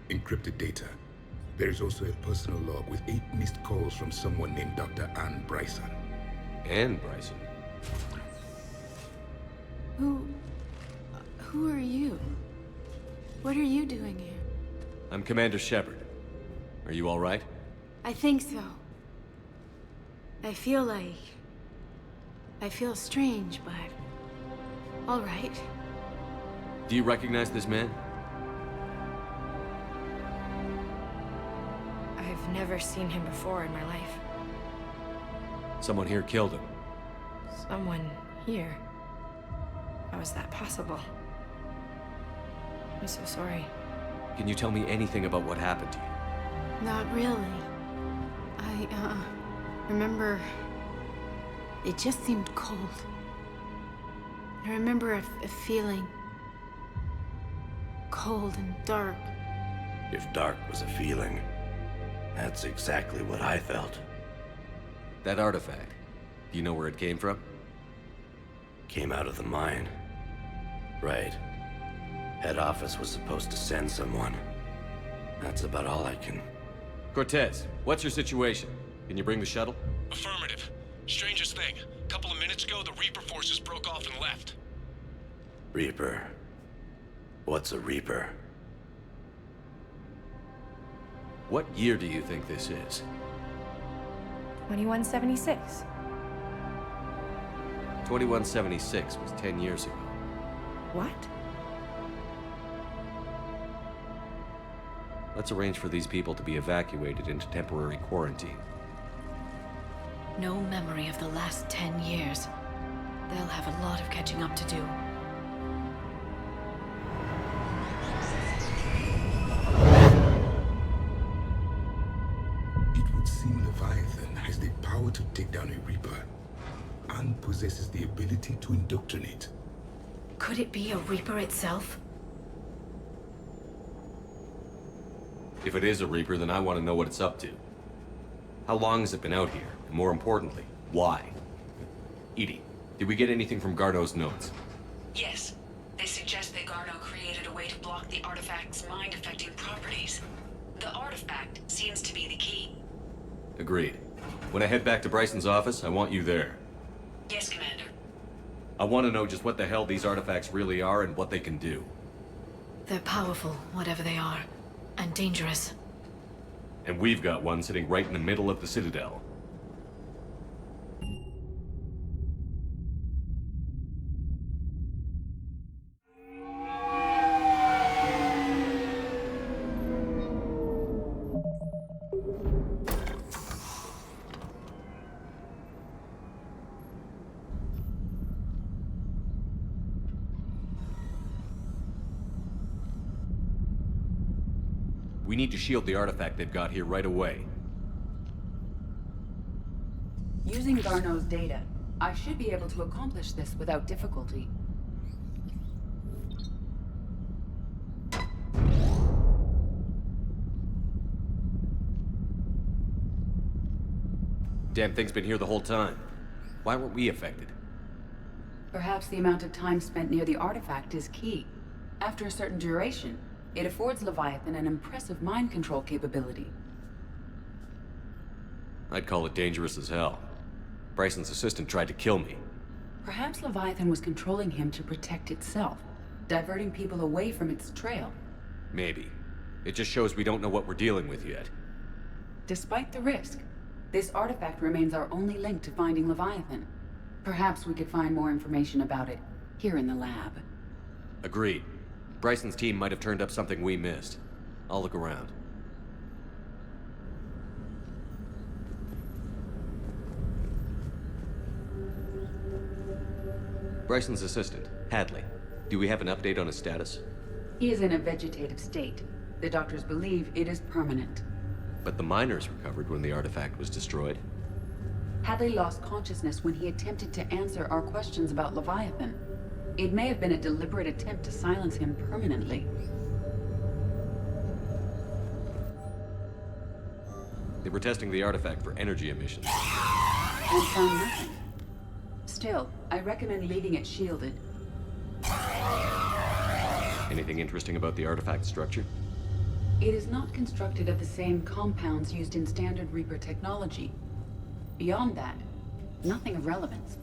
Encrypted data. There is also a personal log with 8 missed calls from someone named Dr. Ann Bryson. Ann Bryson? Who are you? What are you doing here? I'm Commander Shepard. Are you all right? I think so. I feel strange, but... all right. Do you recognize this man? I've never seen him before in my life. Someone here killed him. Someone here? How is that possible? I'm so sorry. Can you tell me anything about what happened to you? Not really. I remember... it just seemed cold. I remember a feeling... cold and dark. If dark was a feeling, that's exactly what I felt. That artifact, do you know where it came from? Came out of the mine. Right. Head office was supposed to send someone. That's about all I can... Cortez, what's your situation? Can you bring the shuttle? Affirmative. Strangest thing. A couple of minutes ago, the Reaper forces broke off and left. Reaper. What's a Reaper? What year do you think this is? 2176. 2176 was 10 years ago. What? Let's arrange for these people to be evacuated into temporary quarantine. No memory of the last 10 years. They'll have a lot of catching up to do. It would seem Leviathan has the power to take down a Reaper, and possesses the ability to indoctrinate. Could it be a Reaper itself? If it is a Reaper, then I want to know what it's up to. How long has it been out here? And more importantly, why? Edie, did we get anything from Garneau's notes? Yes. They suggest that Garneau created a way to block the artifact's mind-affecting properties. The artifact seems to be the key. Agreed. When I head back to Bryson's office, I want you there. Yes, Commander. I want to know just what the hell these artifacts really are and what they can do. They're powerful, whatever they are. And dangerous. And we've got one sitting right in the middle of the Citadel. We need to shield the artifact they've got here right away. Using Garneau's data, I should be able to accomplish this without difficulty. Damn thing's been here the whole time. Why weren't we affected? Perhaps the amount of time spent near the artifact is key. After a certain duration, it affords Leviathan an impressive mind control capability. I'd call it dangerous as hell. Bryson's assistant tried to kill me. Perhaps Leviathan was controlling him to protect itself, diverting people away from its trail. Maybe. It just shows we don't know what we're dealing with yet. Despite the risk, this artifact remains our only link to finding Leviathan. Perhaps we could find more information about it here in the lab. Agreed. Bryson's team might have turned up something we missed. I'll look around. Bryson's assistant, Hadley. Do we have an update on his status? He is in a vegetative state. The doctors believe it is permanent. But the miners recovered when the artifact was destroyed. Hadley lost consciousness when he attempted to answer our questions about Leviathan. It may have been a deliberate attempt to silence him permanently. They were testing the artifact for energy emissions. And found nothing. Still, I recommend leaving it shielded. Anything interesting about the artifact structure? It is not constructed of the same compounds used in standard Reaper technology. Beyond that, nothing of relevance.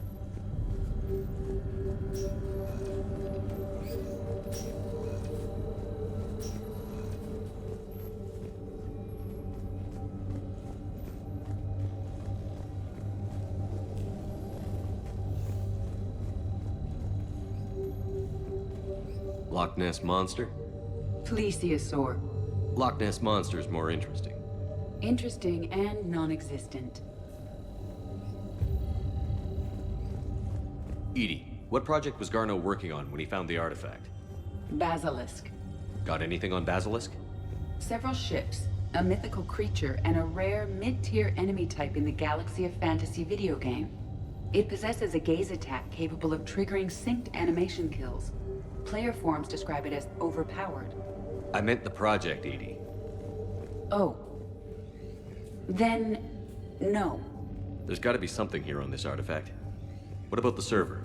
Loch Ness Monster? Plesiosaur. Loch Ness Monster is more interesting. Interesting and non-existent. Edie, what project was Garneau working on when he found the artifact? Basilisk. Got anything on Basilisk? Several ships, a mythical creature, and a rare mid-tier enemy type in the Galaxy of Fantasy video game. It possesses a gaze attack capable of triggering synced animation kills. Player forums describe it as overpowered. I meant the project, Edie. Oh. Then, no. There's gotta be something here on this artifact. What about the server?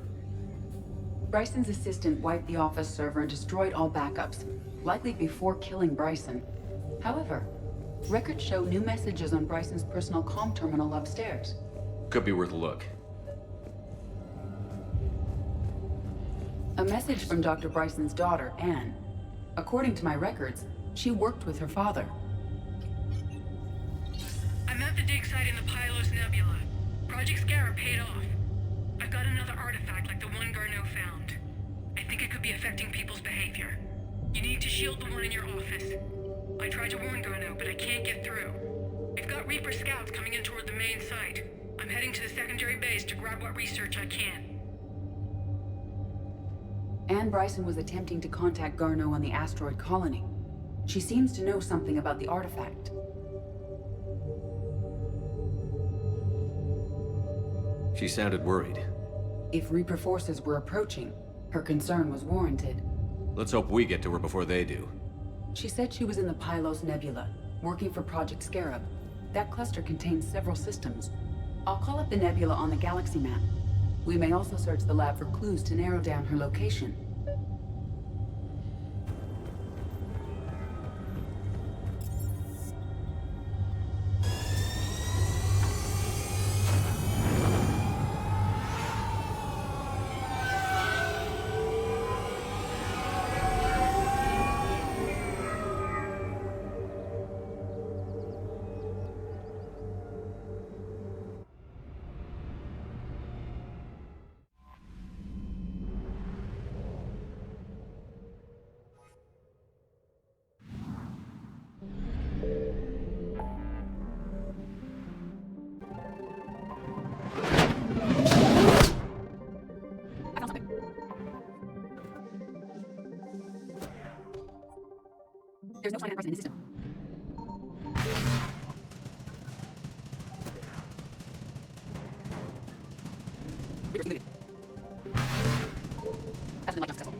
Bryson's assistant wiped the office server and destroyed all backups, likely before killing Bryson. However, records show new messages on Bryson's personal comm terminal upstairs. Could be worth a look. A message from Dr. Bryson's daughter, Anne. According to my records, she worked with her father. I'm at the dig site in the Pylos Nebula. Project Scarab paid off. I've got another artifact like the one Garneau found. I think it could be affecting people's behavior. You need to shield the one in your office. I tried to warn Garneau, but I can't get through. We've got Reaper scouts coming in toward the main site. I'm heading to the secondary base to grab what research I can. Anne Bryson was attempting to contact Garneau on the asteroid colony. She seems to know something about the artifact. She sounded worried. If Reaper forces were approaching, her concern was warranted. Let's hope we get to her before they do. She said she was in the Pylos Nebula, working for Project Scarab. That cluster contains several systems. I'll call up the nebula on the galaxy map. We may also search the lab for clues to narrow down her location. There's no sign of Bryson in the system. Reaper's muted. That's not successful.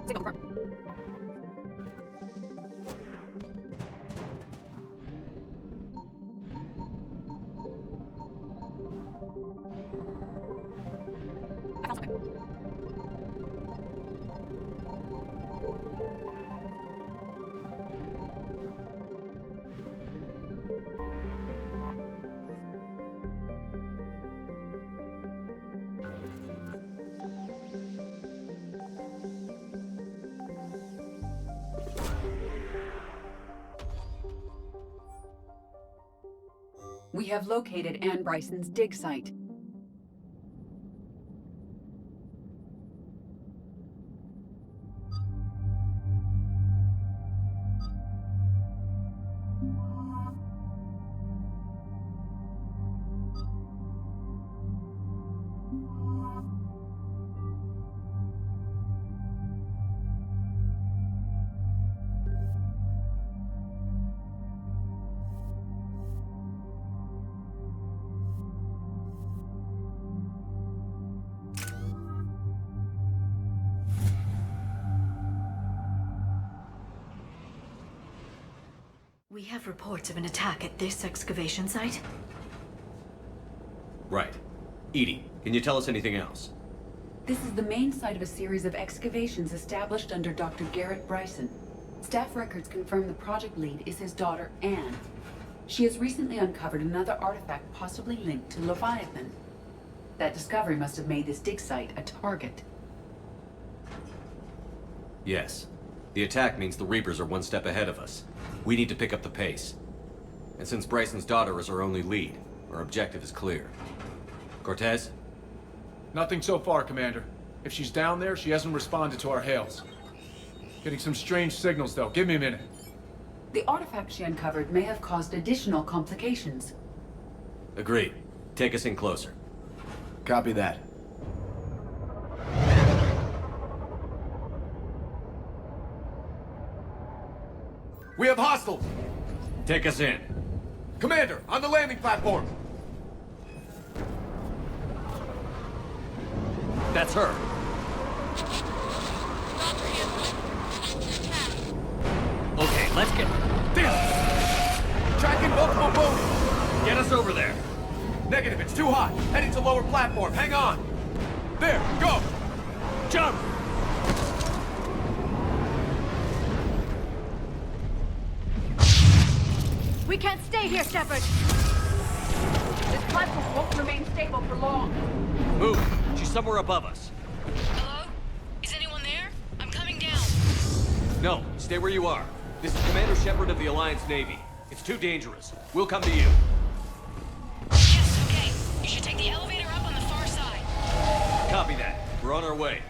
Signal confirmed. I found something. We have located Anne Bryson's dig site. We have reports of an attack at this excavation site. Right. Edie, can you tell us anything else? This is the main site of a series of excavations established under Dr. Garrett Bryson. Staff records confirm the project lead is his daughter, Anne. She has recently uncovered another artifact possibly linked to Leviathan. That discovery must have made this dig site a target. Yes. The attack means the Reapers are one step ahead of us. We need to pick up the pace. And since Bryson's daughter is our only lead, our objective is clear. Cortez? Nothing so far, Commander. If she's down there, she hasn't responded to our hails. Getting some strange signals, though. Give me a minute. The artifact she uncovered may have caused additional complications. Agreed. Take us in closer. Copy that. We have hostiles! Take us in. Commander, on the landing platform! That's her. Okay, let's get... Damn! Tracking multiple boats! Get us over there. Negative, it's too hot. Heading to lower platform. Hang on. There, go! Jump! We can't stay here, Shepard! This platform won't remain stable for long. Move! She's somewhere above us. Hello? Is anyone there? I'm coming down. No, stay where you are. This is Commander Shepard of the Alliance Navy. It's too dangerous. We'll come to you. Yes, okay. You should take the elevator up on the far side. Copy that. We're on our way.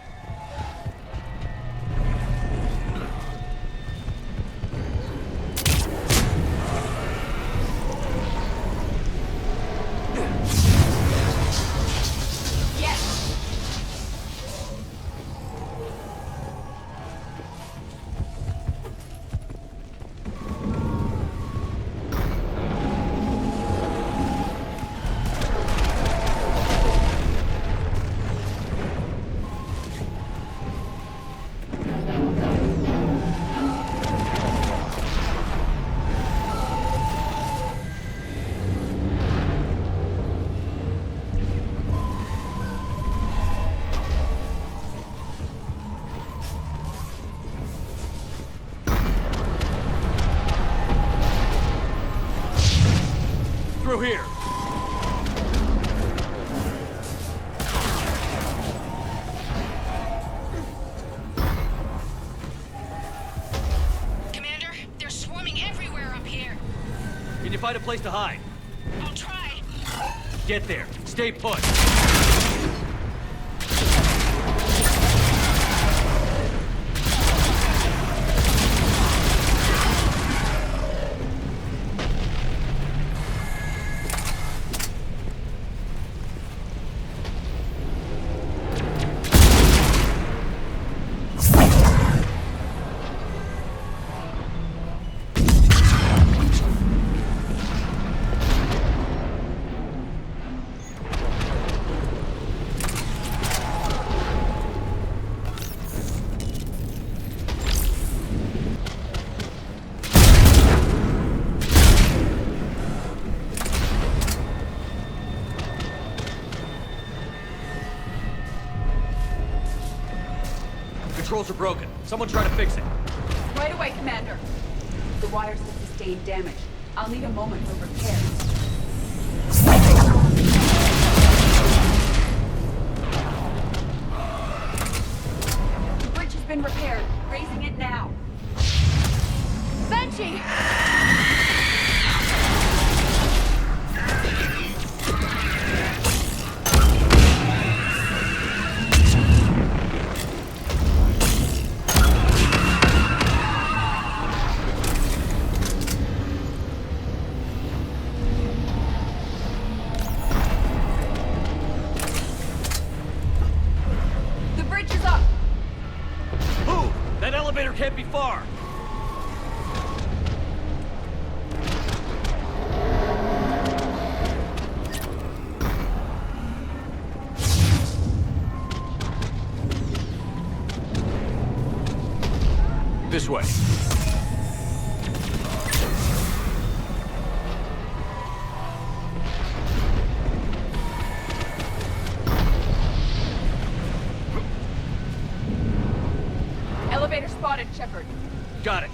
Through here. Commander, they're swarming everywhere up here. Can you find a place to hide? I'll try. Get there. Stay put. Controls are broken. Someone try to fix it. Right away, Commander. The wires have sustained damage. I'll need a moment for repair. The bridge has been repaired. Raising it now. Banshee! Can't be far. This way. Shepard. Got it.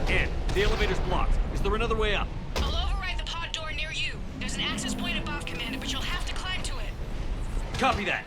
In. The elevator's blocked. Is there another way up? I'll override the pod door near you. There's an access point above, Commander, but you'll have to climb to it. Copy that.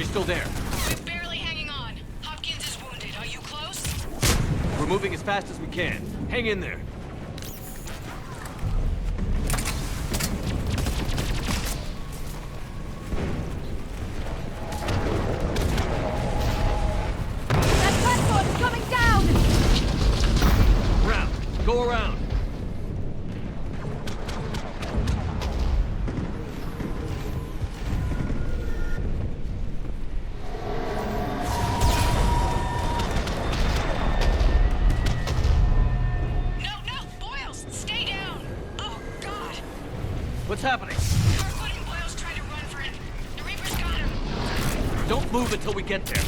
Still there. Barely hanging on. Hopkins is wounded. Are you close? We're moving as fast as we can. Hang in there. That platform's coming down! Round. Go around. What's happening? Kirkwood and Boyle's trying to run for it. The Reaper's got him. Don't move until we get there.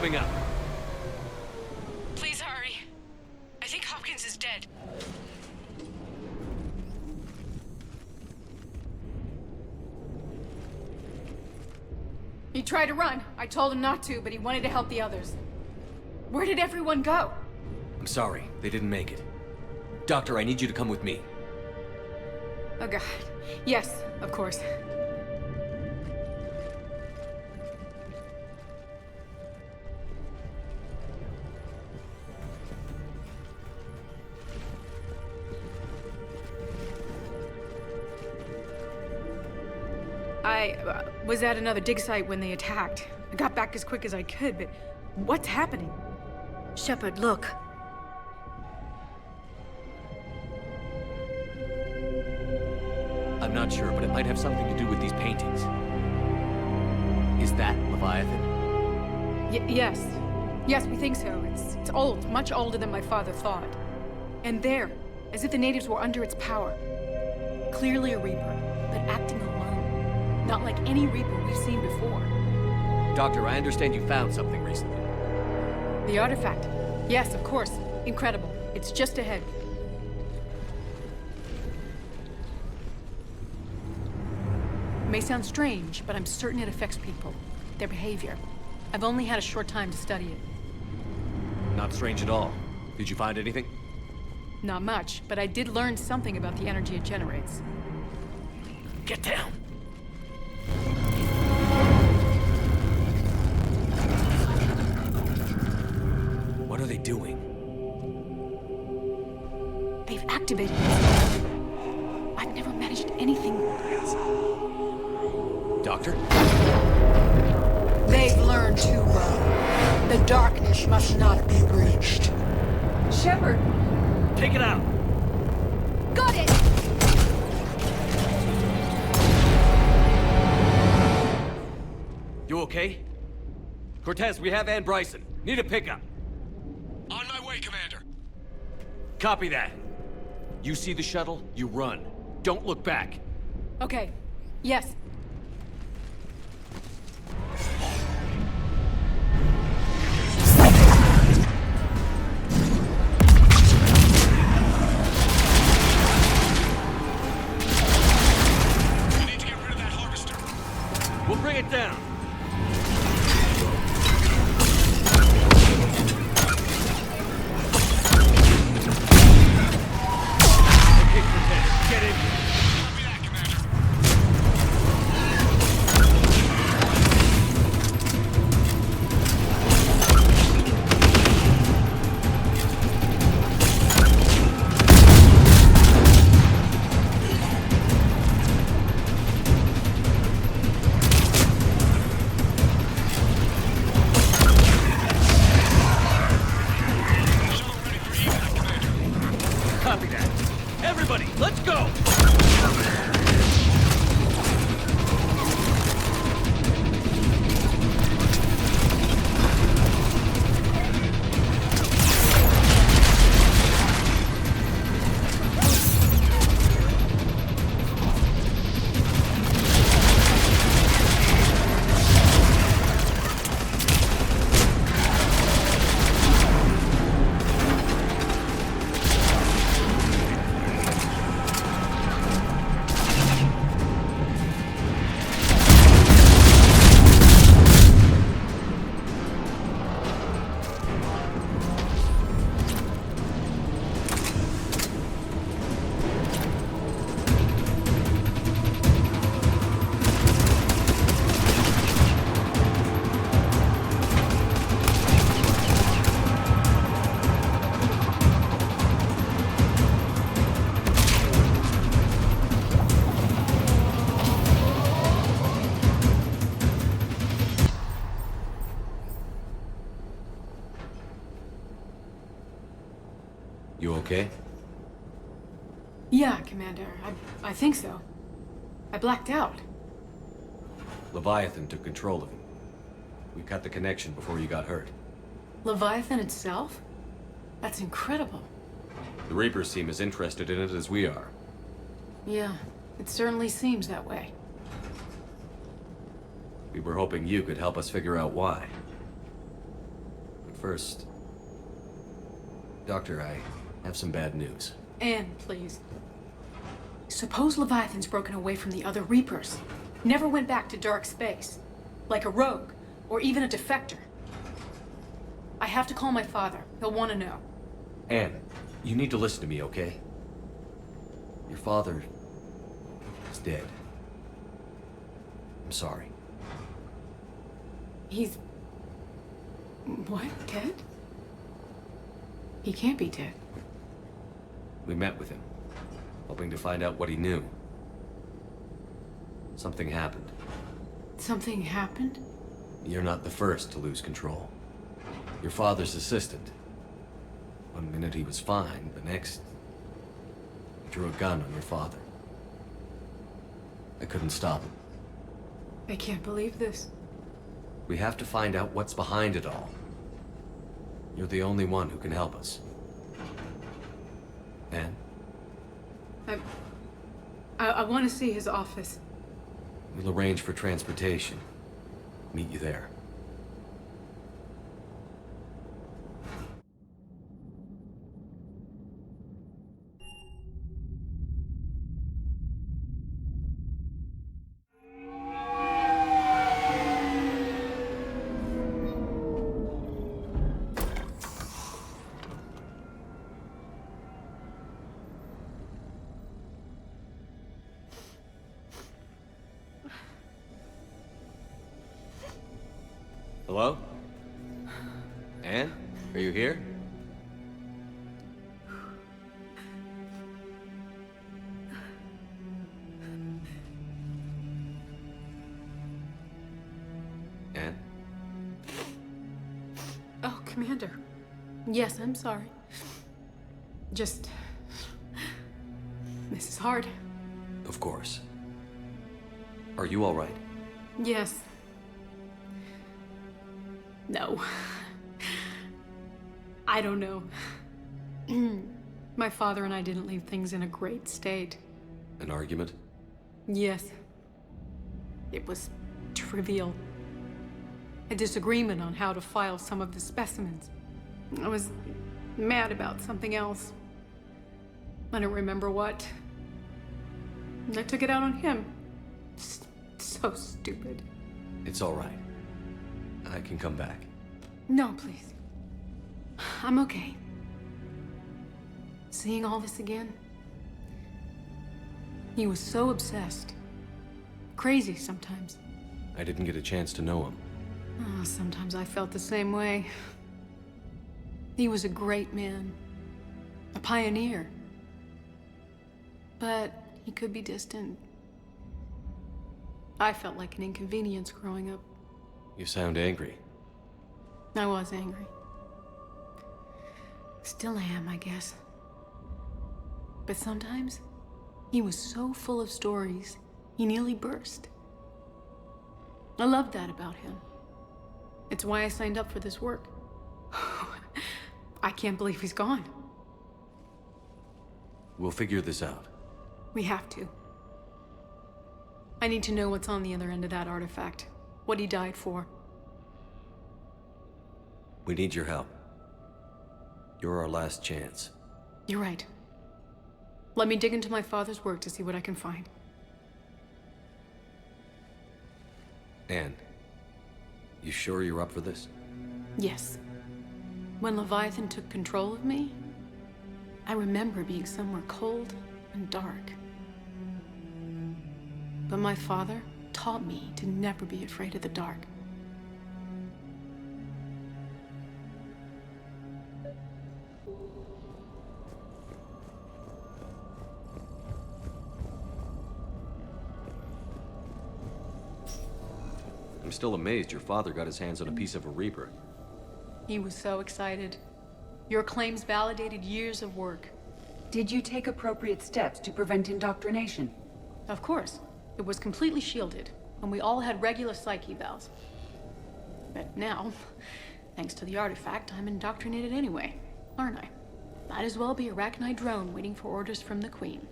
coming up. Please hurry. I think Hopkins is dead. He tried to run. I told him not to, but he wanted to help the others. Where did everyone go? I'm sorry, they didn't make it. Doctor, I need you to come with me. Oh god. Yes, of course. I was at another dig site when they attacked. I got back as quick as I could, but what's happening? Shepard, look. I'm not sure, but it might have something to do with these paintings. Is that Leviathan? Yes. Yes, we think so. It's old, much older than my father thought. And there, as if the natives were under its power. Clearly a Reaper, but acting alone. Not like any Reaper we've seen before. Doctor, I understand you found something recently. The artifact. Yes, of course. Incredible. It's just ahead. It may sound strange, but I'm certain it affects people. Their behavior. I've only had a short time to study it. Not strange at all. Did you find anything? Not much, but I did learn something about the energy it generates. Get down! What are they doing? They've activated it. I've never managed anything. Doctor? They've learned too well. The darkness must not be breached. Shepard! Take it out! Got it! You okay? Cortez, we have Ann Bryson. Need a pickup. On my way, Commander. Copy that. You see the shuttle, you run. Don't look back. Okay. Yes. We need to get rid of that harvester. We'll bring it down. Get in here. Copy that, Commander. Shuttle ready for evac, Commander. Copy that. Everybody, let's go! You okay? Yeah, Commander. I think so. I blacked out. Leviathan took control of him. We cut the connection before you got hurt. Leviathan itself? That's incredible. The Reapers seem as interested in it as we are. Yeah, it certainly seems that way. We were hoping you could help us figure out why. First, Doctor, I have some bad news. Anne, please. Suppose Leviathan's broken away from the other Reapers. Never went back to dark space. Like a rogue, or even a defector. I have to call my father. He'll want to know. Anne, you need to listen to me, okay? Your father is dead. I'm sorry. He's... what? Dead? He can't be dead. We met with him, hoping to find out what he knew. Something happened. Something happened? You're not the first to lose control. Your father's assistant. One minute he was fine, the next... he drew a gun on your father. I couldn't stop him. I can't believe this. We have to find out what's behind it all. You're the only one who can help us. Anne? I want to see his office. We'll arrange for transportation. Meet you there. Hello? Anne? Are you here? Anne? Oh, Commander. Yes, I'm sorry. Just... this is hard. Of course. Are you all right? Yes. No. I don't know. My father and I didn't leave things in a great state. An argument? Yes. It was trivial. A disagreement on how to file some of the specimens. I was mad about something else. I don't remember what. I took it out on him. So stupid. It's all right. I can come back. No, please. I'm okay. Seeing all this again? He was so obsessed. Crazy sometimes. I didn't get a chance to know him. Oh, sometimes I felt the same way. He was a great man. A pioneer. But he could be distant. I felt like an inconvenience growing up. You sound angry. I was angry. Still am, I guess. But sometimes, he was so full of stories, he nearly burst. I loved that about him. It's why I signed up for this work. I can't believe he's gone. We'll figure this out. We have to. I need to know what's on the other end of that artifact. What he died for. We need your help. You're our last chance. You're right. Let me dig into my father's work to see what I can find. Anne, you sure you're up for this? Yes. When Leviathan took control of me, I remember being somewhere cold and dark. But my father taught me to never be afraid of the dark. I'm still amazed your father got his hands on a piece of a Reaper. He was so excited. Your claims validated years of work. Did you take appropriate steps to prevent indoctrination? Of course. It was completely shielded, and we all had regular psych evals. But now, thanks to the artifact, I'm indoctrinated anyway, aren't I? Might as well be a Arachnite drone waiting for orders from the Queen.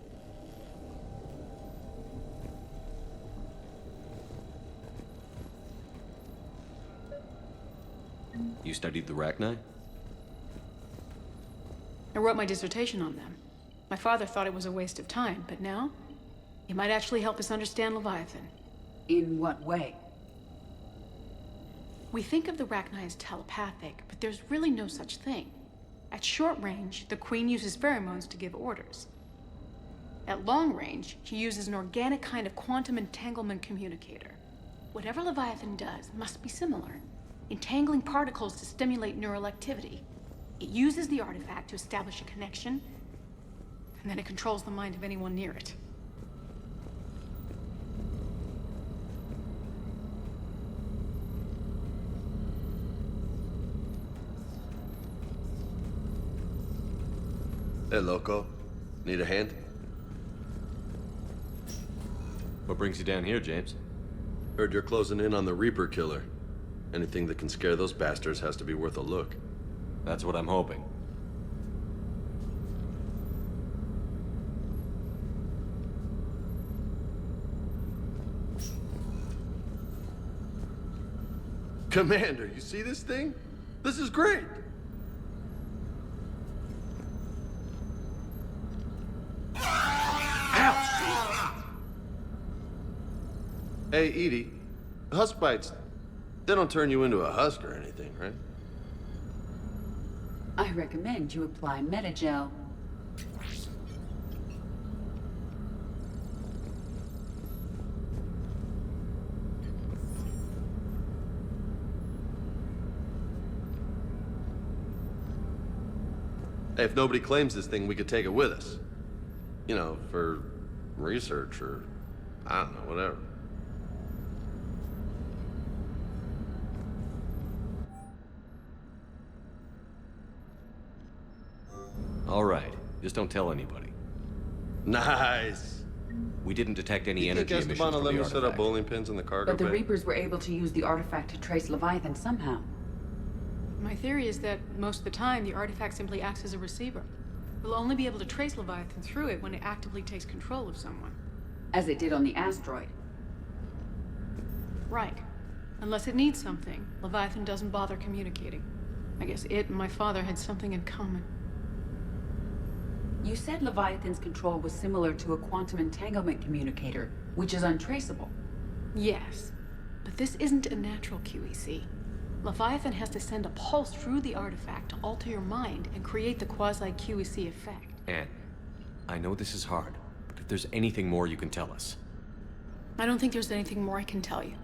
You studied the Rachni? I wrote my dissertation on them. My father thought it was a waste of time, but now, it might actually help us understand Leviathan. In what way? We think of the Rachni as telepathic, but there's really no such thing. At short range, the Queen uses pheromones to give orders. At long range, she uses an organic kind of quantum entanglement communicator. Whatever Leviathan does must be similar, entangling particles to stimulate neural activity. It uses the artifact to establish a connection, and then it controls the mind of anyone near it. Hey, Loco. Need a hand? What brings you down here, James? Heard you're closing in on the Reaper killer. Anything that can scare those bastards has to be worth a look. That's what I'm hoping. Commander, you see this thing? This is great! Hey, Edie, husk bites, they don't turn you into a husk or anything, right? I recommend you apply Metagel. Hey, if nobody claims this thing, we could take it with us. You know, for research or, I don't know, whatever. All right, just don't tell anybody. Nice. We didn't detect any energy emissions Esteban from let the me set up artifact. bowling pins in the cargo But the bay? Reapers were able to use the artifact to trace Leviathan somehow. My theory is that most of the time, the artifact simply acts as a receiver. We'll only be able to trace Leviathan through it when it actively takes control of someone. As it did on the asteroid. Right. Unless it needs something, Leviathan doesn't bother communicating. I guess it and my father had something in common. You said Leviathan's control was similar to a quantum entanglement communicator, which is untraceable. Yes, but this isn't a natural QEC. Leviathan has to send a pulse through the artifact to alter your mind and create the quasi-QEC effect. Anne, I know this is hard, but if there's anything more you can tell us. I don't think there's anything more I can tell you.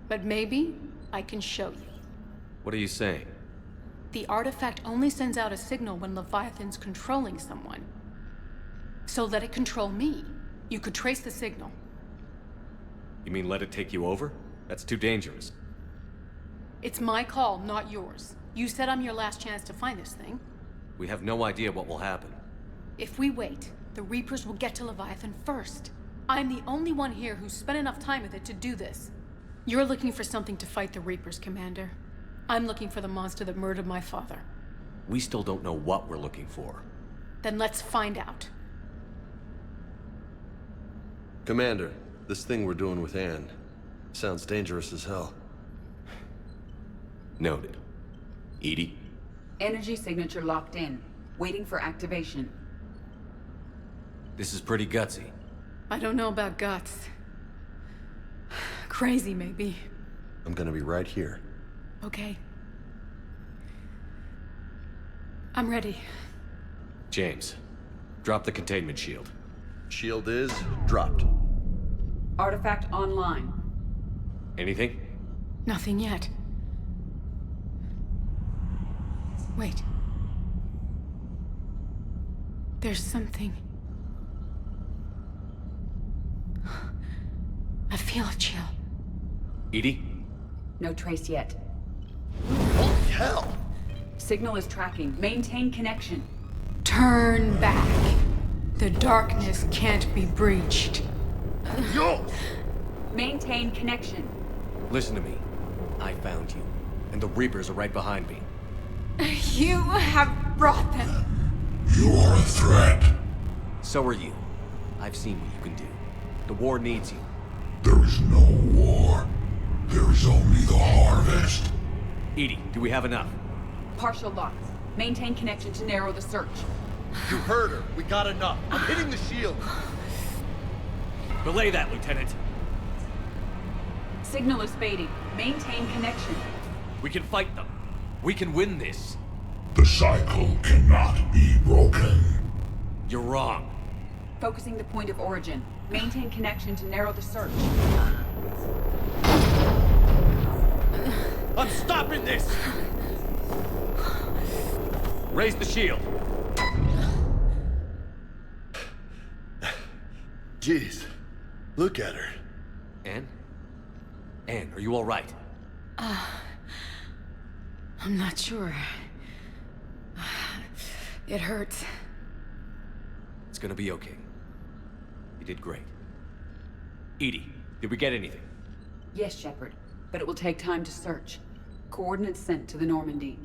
But maybe I can show you. What are you saying? The artifact only sends out a signal when Leviathan's controlling someone. So let it control me. You could trace the signal. You mean let it take you over? That's too dangerous. It's my call, not yours. You said I'm your last chance to find this thing. We have no idea what will happen. If we wait, the Reapers will get to Leviathan first. I'm the only one here who's spent enough time with it to do this. You're looking for something to fight the Reapers, Commander. I'm looking for the monster that murdered my father. We still don't know what we're looking for. Then let's find out. Commander, this thing we're doing with Anne sounds dangerous as hell. Noted. Edie? Energy signature locked in, waiting for activation. This is pretty gutsy. I don't know about guts. Crazy, maybe. I'm gonna be right here. Okay. I'm ready. James, drop the containment shield. Shield is dropped. Artifact online. Anything? Nothing yet. Wait. There's something. I feel a chill. Edie? No trace yet. Holy hell! Signal is tracking. Maintain connection. Turn back. The darkness can't be breached. Yo! Maintain connection. Listen to me. I found you, and the Reapers are right behind me. You have brought them. You are a threat. So are you. I've seen what you can do. The war needs you. There is no war. There is only the harvest. Edie, do we have enough? Partial loss. Maintain connection to narrow the search. You heard her. We got enough. I'm hitting the shield. Belay that, Lieutenant. Signal is fading. Maintain connection. We can fight them. We can win this. The cycle cannot be broken. You're wrong. Focusing the point of origin. Maintain connection to narrow the search. I'm stopping this! Raise the shield. Jeez. Look at her. Anne? Anne, are you all right? I'm not sure. It hurts. It's gonna be okay. You did great. Edie, did we get anything? Yes, Shepard. But it will take time to search. Coordinates sent to the Normandy.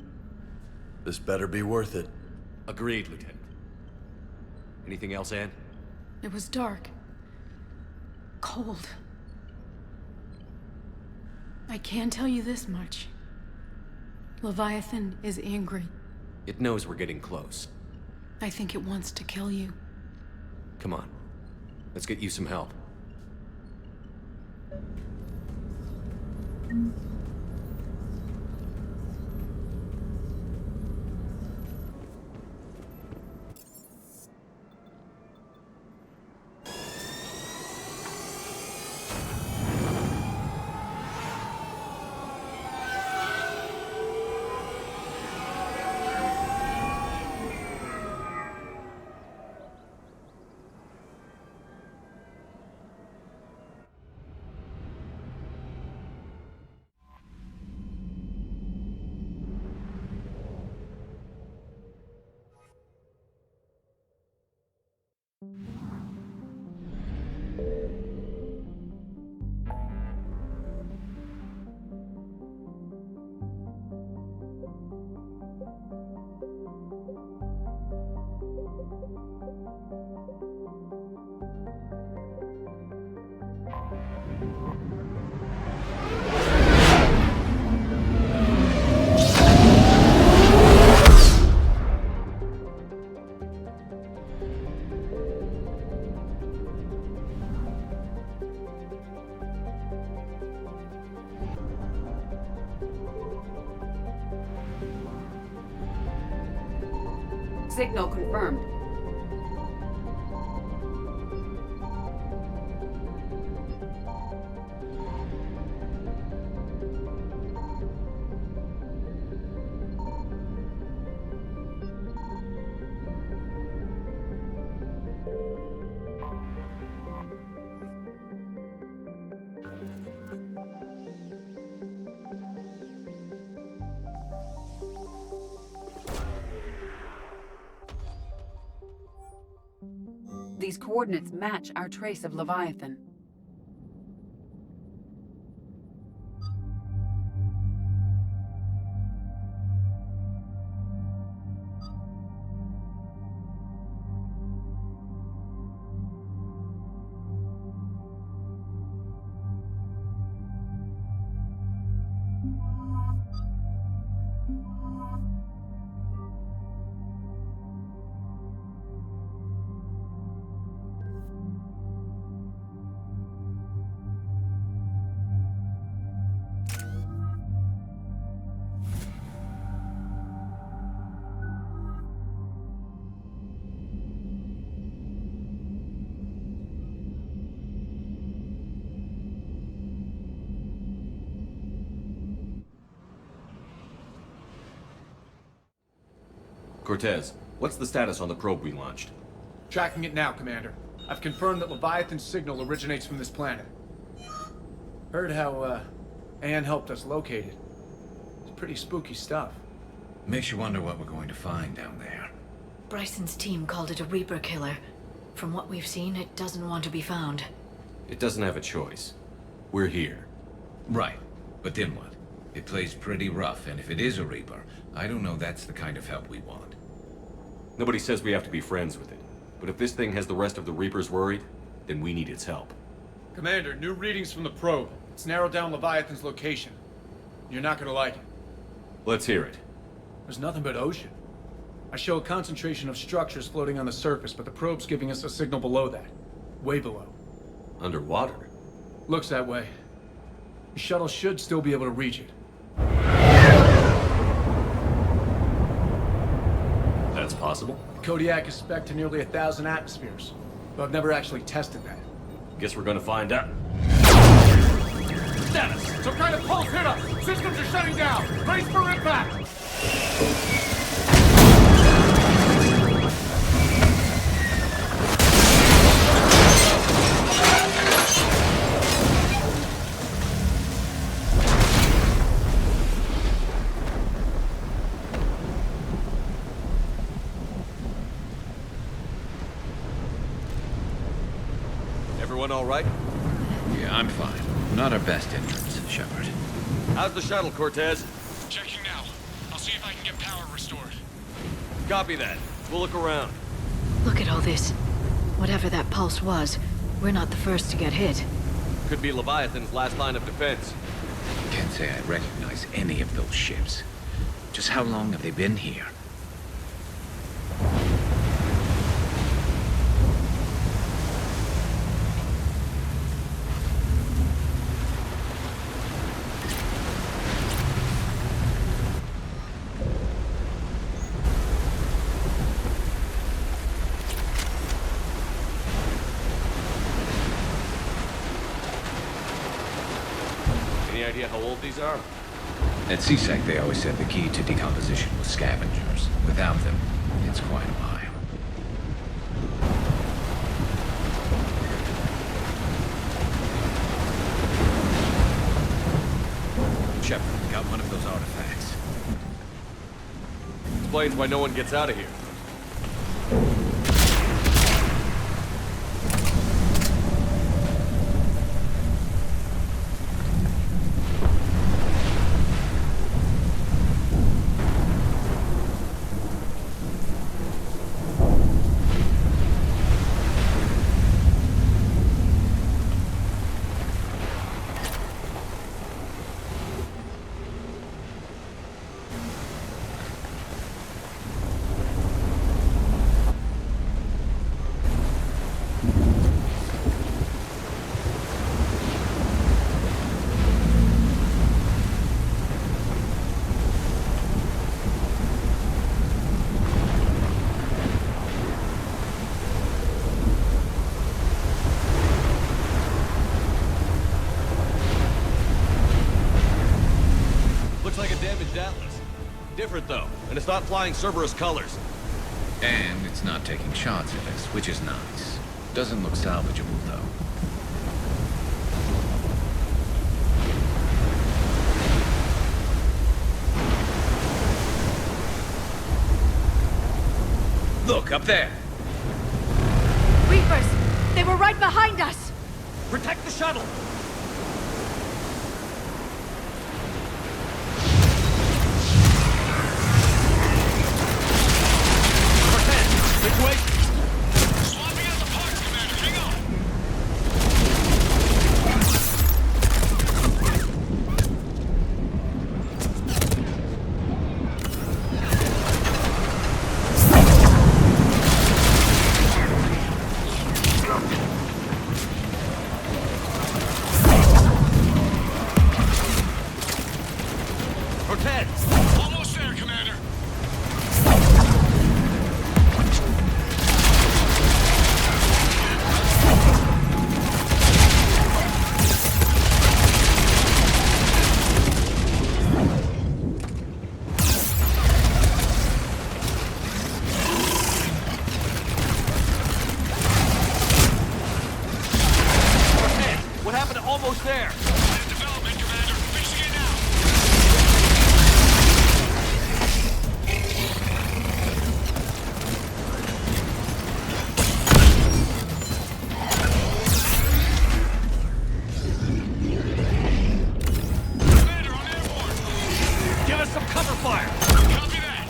This better be worth it. Agreed, Lieutenant. Anything else, Anne? It was dark. Cold. I can tell you this much. Leviathan is angry. It knows we're getting close. I think it wants to kill you. Come on. Let's get you some help. Signal confirmed. These coordinates match our trace of Leviathan. Cortez, what's the status on the probe we launched? Tracking it now, Commander. I've confirmed that Leviathan's signal originates from this planet. Heard how, Anne helped us locate it. It's pretty spooky stuff. Makes you wonder what we're going to find down there. Bryson's team called it a Reaper killer. From what we've seen, it doesn't want to be found. It doesn't have a choice. We're here. Right. But then what? It plays pretty rough, and if it is a Reaper, I don't know that's the kind of help we want. Nobody says we have to be friends with it. But if this thing has the rest of the Reapers worried, then we need its help. Commander, new readings from the probe. It's narrowed down Leviathan's location. You're not gonna like it. Let's hear it. There's nothing but ocean. I show a concentration of structures floating on the surface, but the probe's giving us a signal below that. Way below. Underwater? Looks that way. The shuttle should still be able to reach it. That's possible. Kodiak is spec'd to nearly 1,000 atmospheres, but I've never actually tested that. Guess we're gonna find out. Status! Some kind of pulse hit us! Systems are shutting down! Brace for impact! Everyone all right? Yeah, I'm fine. Not our best entrance, Shepard. How's the shuttle, Cortez? Checking now. I'll see if I can get power restored. Copy that. We'll look around. Look at all this. Whatever that pulse was, we're not the first to get hit. Could be Leviathan's last line of defense. Can't say I recognize any of those ships. Just how long have they been here? Any idea how old these are? At CSEC, they always said the key to decomposition was scavengers. Without them, it's quite a mile. Shepard, got one of those artifacts. Explains why no one gets out of here. Atlas. Different though, and it's not flying Cerberus colors. And it's not taking shots at us, which is nice. Doesn't look salvageable though. Look, up there! Reapers! They were right behind us! Protect the shuttle! Situation! Swapping out the parts, Commander. Hang on! Cortez! Almost there, Commander. What happened to almost there? Development, Commander. Fixing it now. Commander, on airborne. Give us some cover fire! Copy that.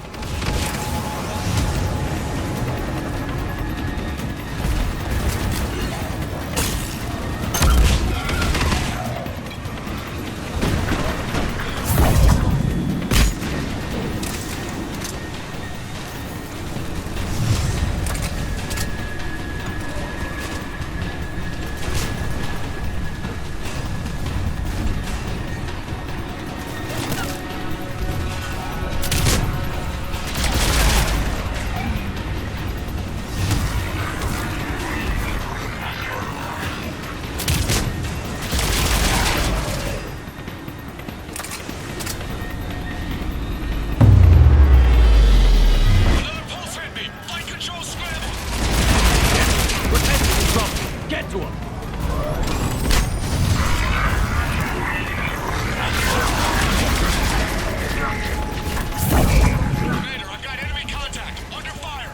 to him. Commander, I've got enemy contact. Under fire.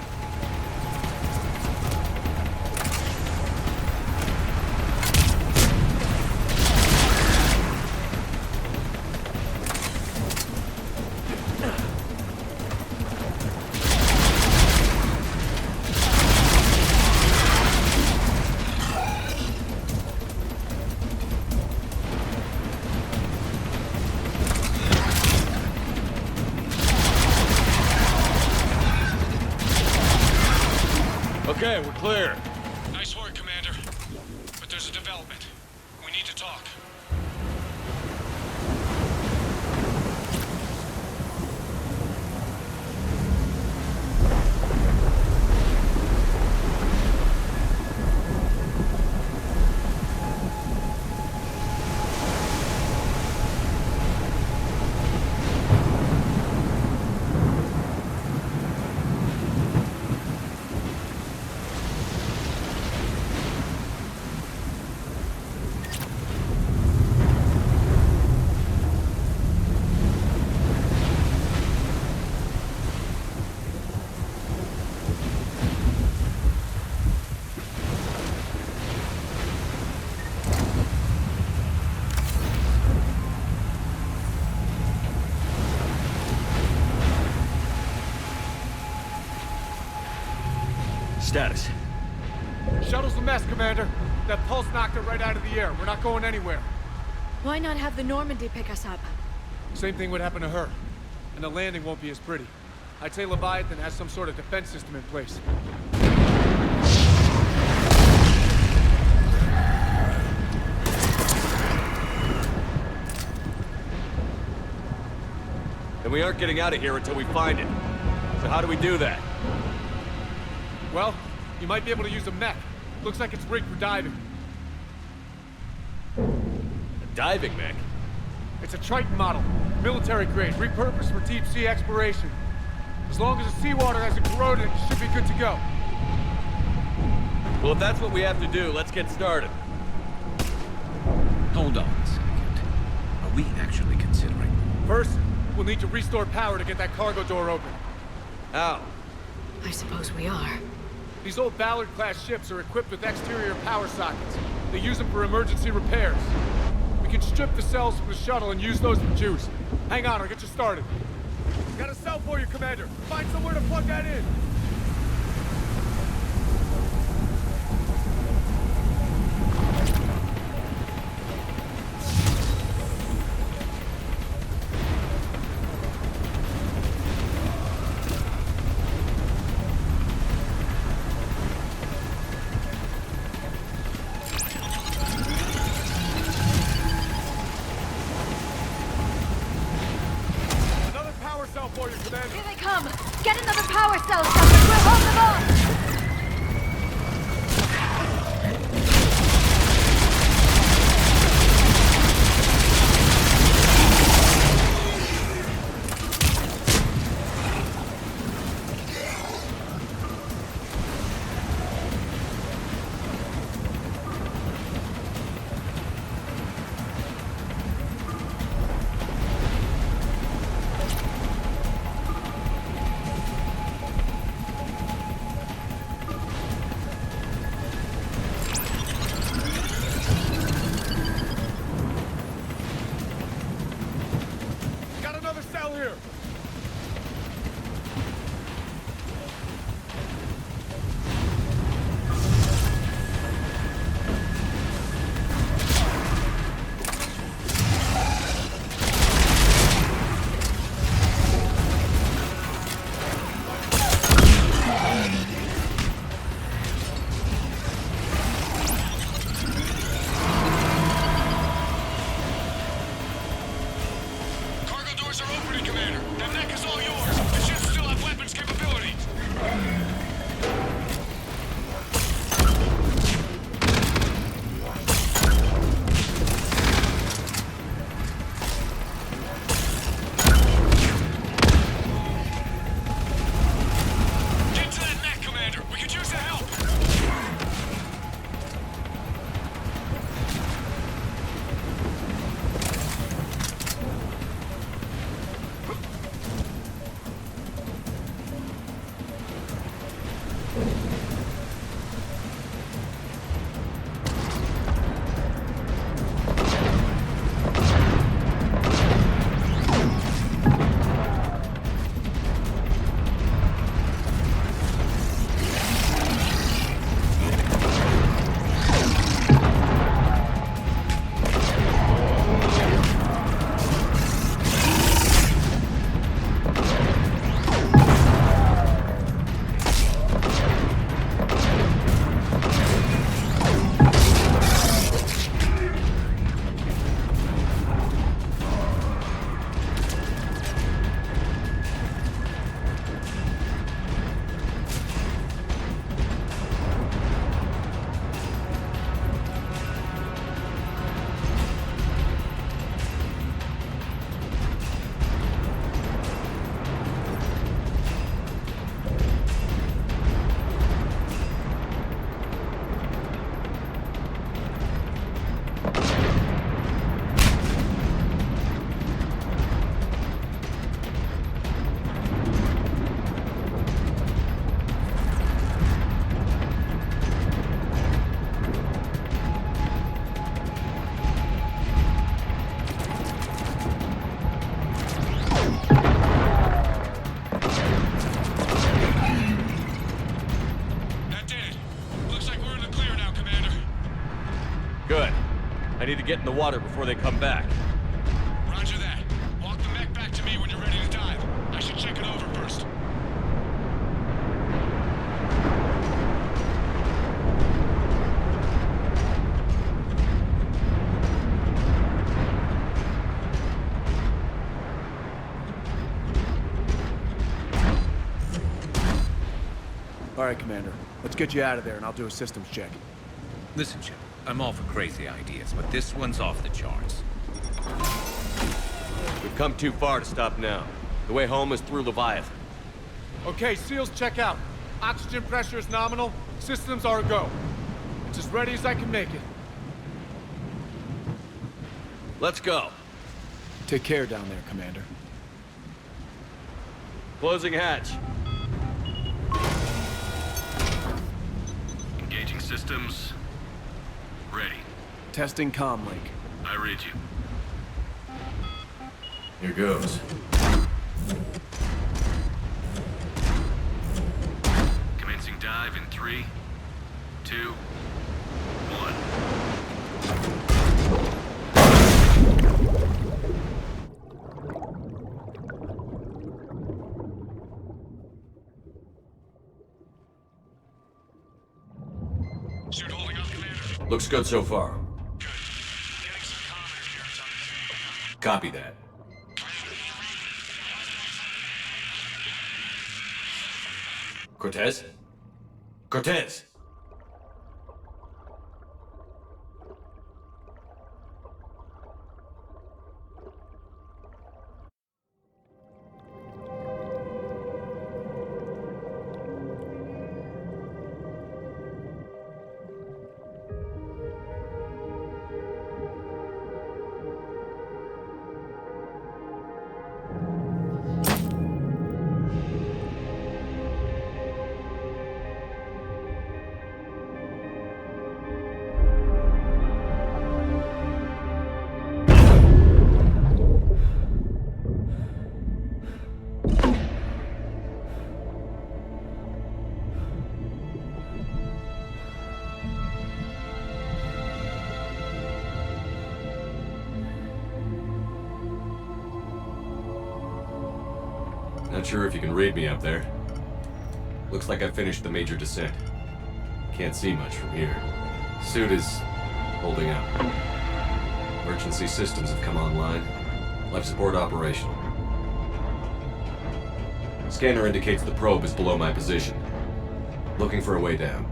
Okay, we're clear. Nice work, Commander. But there's a development. We need to talk. Status. Shuttle's a mess, Commander. That pulse knocked it right out of the air. We're not going anywhere. Why not have the Normandy pick us up? Same thing would happen to her. And the landing won't be as pretty. I'd say Leviathan has some sort of defense system in place. And we aren't getting out of here until we find it. So how do we do that? Well, you might be able to use a mech. Looks like it's rigged for diving. A diving mech? It's a Triton model. Military grade, repurposed for deep sea exploration. As long as the seawater hasn't corroded, it should be good to go. Well, if that's what we have to do, let's get started. Hold on a second. Are we actually considering? First, we'll need to restore power to get that cargo door open. How? I suppose we are. These old Ballard-class ships are equipped with exterior power sockets. They use them for emergency repairs. We can strip the cells from the shuttle and use those for juice. Hang on, I'll get you started. Got a cell for you, Commander. Find somewhere to plug that in. Here they come! Get another power cell! Good. I need to get in the water before they come back. Roger that. Walk the mech back to me when you're ready to dive. I should check it over first. All right, Commander. Let's get you out of there, and I'll do a systems check. Listen, Chip, I'm all for crazy ideas, but this one's off the charts. We've come too far to stop now. The way home is through Leviathan. Okay, SEALs check out. Oxygen pressure is nominal. Systems are a go. It's as ready as I can make it. Let's go. Take care down there, Commander. Closing hatch. Engaging systems. Ready. Testing comm link. I read you. Here goes. Commencing dive in 3, 2, 1. Suit holding up, Commander. Looks good so far. Copy that. Cortez? Cortez! Not sure if you can read me up there. Looks like I finished the major descent. Can't see much from here. Suit is holding up. Emergency systems have come online. Life support operational. Scanner indicates the probe is below my position. Looking for a way down.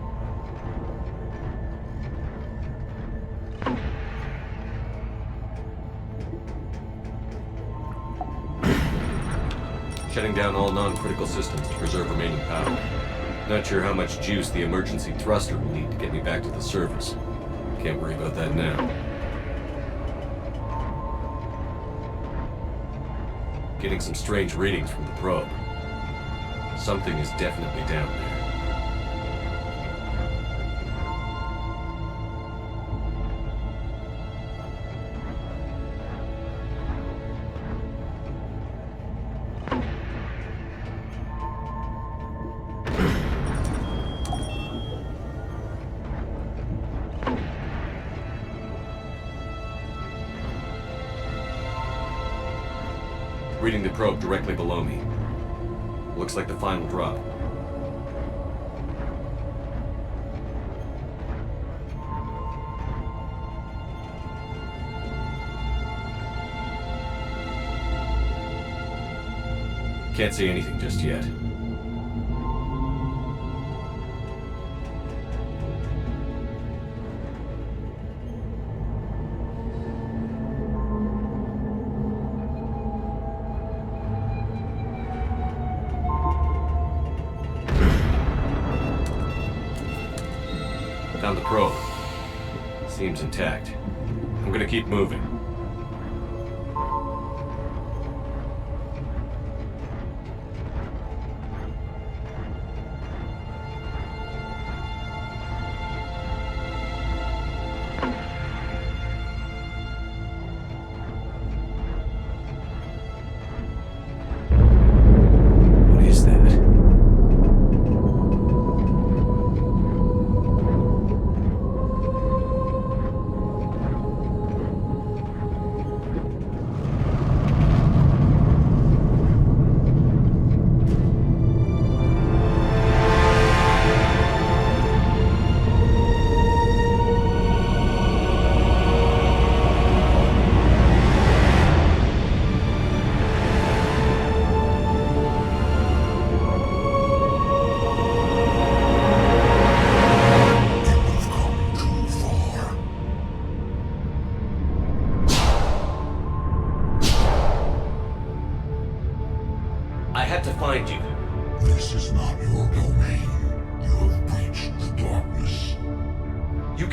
Shutting down all non-critical systems to preserve remaining power. Not sure how much juice the emergency thruster will need to get me back to the surface. Can't worry about that now. Getting some strange readings from the probe. Something is definitely down there. Reading the probe directly below me. Looks like the final drop. Can't see anything just yet. Found the probe. Seems intact. I'm gonna keep moving. What is that?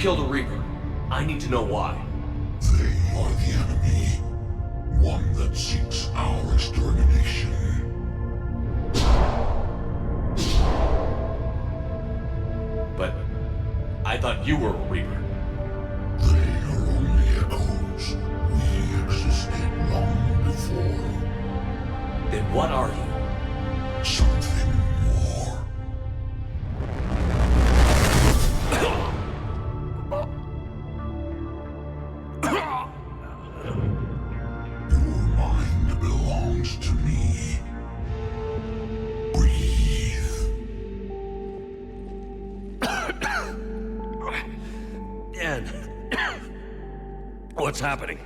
killed a Reaper. I need to know why. They are the enemy. One that seeks our extermination. But I thought you were a Reaper. They are only echoes. We existed long before. Then what are you? Something more. Your mind belongs to me. Breathe. Dan, what's happening?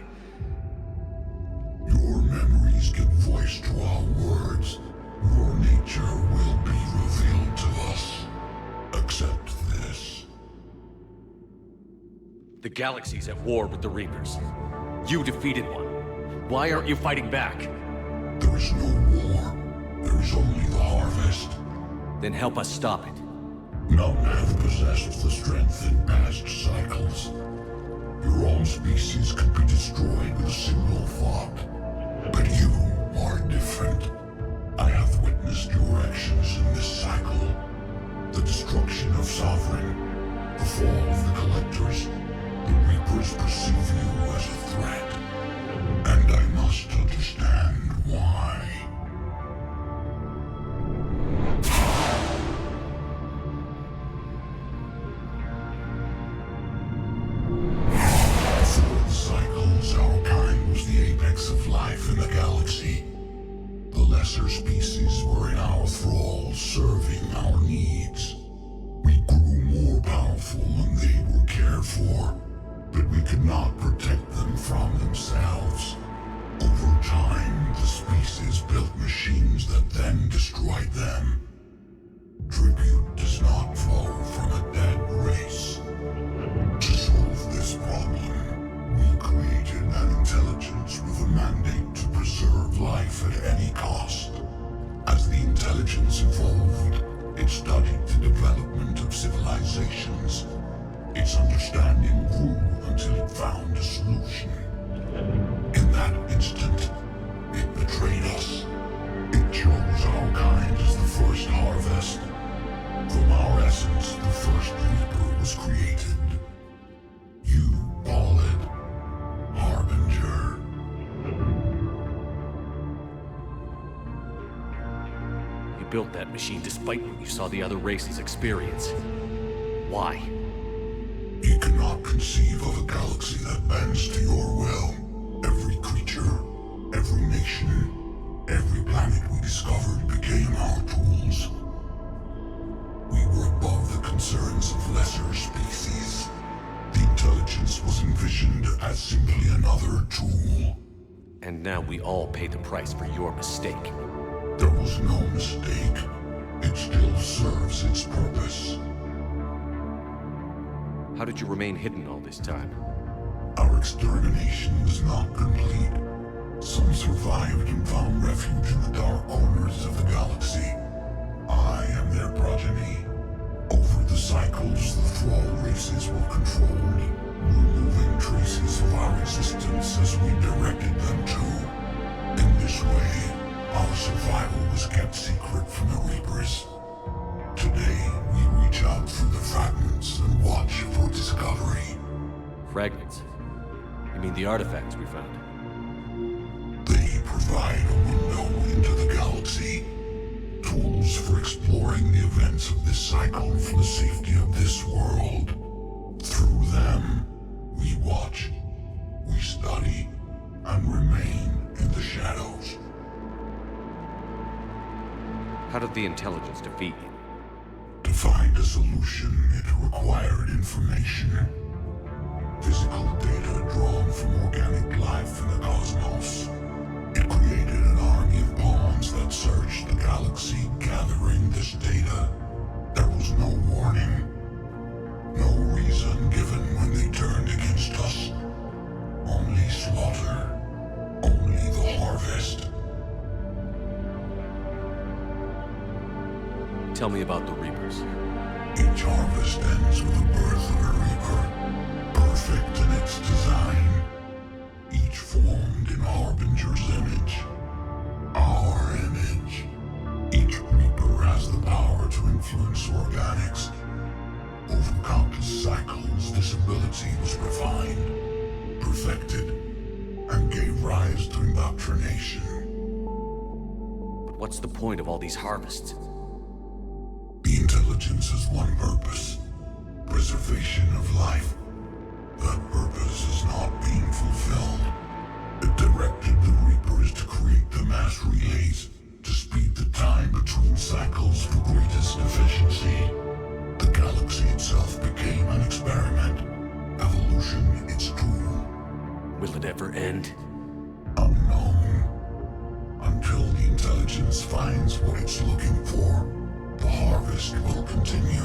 Your memories give voice to our words. Your nature will be revealed to us. Accept this. The galaxy's at war with the Reapers. You defeated one. Why aren't you fighting back? There is no war. There is only the harvest. Then help us stop it. None have possessed the strength in past cycles. Your own species could be destroyed with a single thought. But you are different. I have witnessed your actions in this cycle. The destruction of Sovereign, the fall of the Collectors. The Reapers perceive you as a threat. And I must understand why. Before the cycles, our kind was the apex of life in the galaxy. The lesser species were in our thrall, serving our needs. We grew more powerful and they were cared for, but we could not protect them from themselves. Over time, the species built machines that then destroyed them. Tribute does not flow from a dead race. To solve this problem, we created an intelligence with a mandate to preserve life at any cost. As the intelligence evolved, it studied the development of civilizations. Its understanding grew until it found a solution. In that instant, it betrayed us. It chose our kind as the first harvest. From our essence, the first Reaper was created. You call it Harbinger. You built that machine despite what you saw the other races experience. Why? You cannot conceive of a galaxy that bends to your will. Every creature, every nation, every planet we discovered became our tools. We were above the concerns of lesser species. The intelligence was envisioned as simply another tool. And now we all pay the price for your mistake. There was no mistake. It still serves its purpose. How did you remain hidden all this time? Our extermination was not complete. Some survived and found refuge in the dark corners of the galaxy. I am their progeny. Over the cycles, the thrall races were controlled, removing traces of our existence as we directed them to. In this way, our survival was kept secret from the Reapers. Today, we reach out through the fragments and watch for discovery. Fragments? You mean the artifacts we found? They provide a window into the galaxy. Tools for exploring the events of this cycle for the safety of this world. Through them, we watch, we study, and remain in the shadows. How did the intelligence defeat you? To find a solution, it required information. Physical data drawn from organic life in the cosmos. It created an army of pawns that searched the galaxy, gathering this data. There was no warning. No reason given when they turned against us. Only slaughter. Only the harvest. Tell me about the Reapers. Each harvest ends with the birth of a Reaper. cycles, this ability was refined, perfected, and gave rise to indoctrination. But what's the point of all these harvests? The intelligence has one purpose: preservation of life. That purpose is not being fulfilled. It directed the Reapers to create the mass relays to speed the time between cycles for greatest efficiency. The galaxy itself became an experiment. Evolution its doom. Will it ever end? Unknown. Until the intelligence finds what it's looking for, the harvest will continue.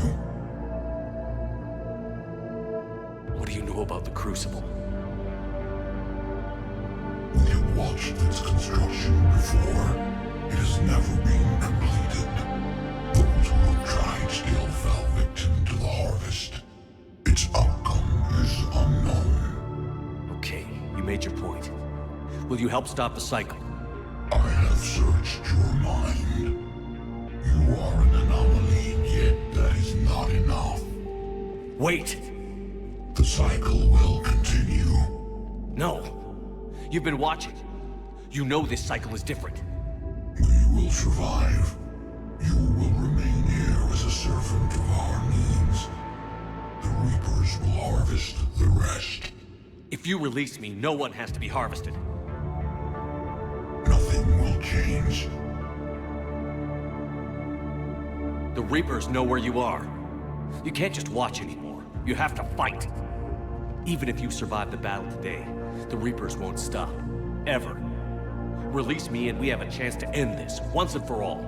What do you know about the Crucible? We have watched its construction before. It has never been completed. Those who have tried still fell victim to the harvest. Its outcome is unknown. Okay, you made your point. Will you help stop the cycle? I have searched your mind. You are an anomaly, yet that is not enough. Wait! The cycle will continue. No! You've been watching. You know this cycle is different. We will survive. You will remain here as a servant of our needs. The Reapers will harvest the rest. If you release me, no one has to be harvested. Nothing will change. The Reapers know where you are. You can't just watch anymore. You have to fight. Even if you survive the battle today, the Reapers won't stop. Ever. Release me and we have a chance to end this, once and for all.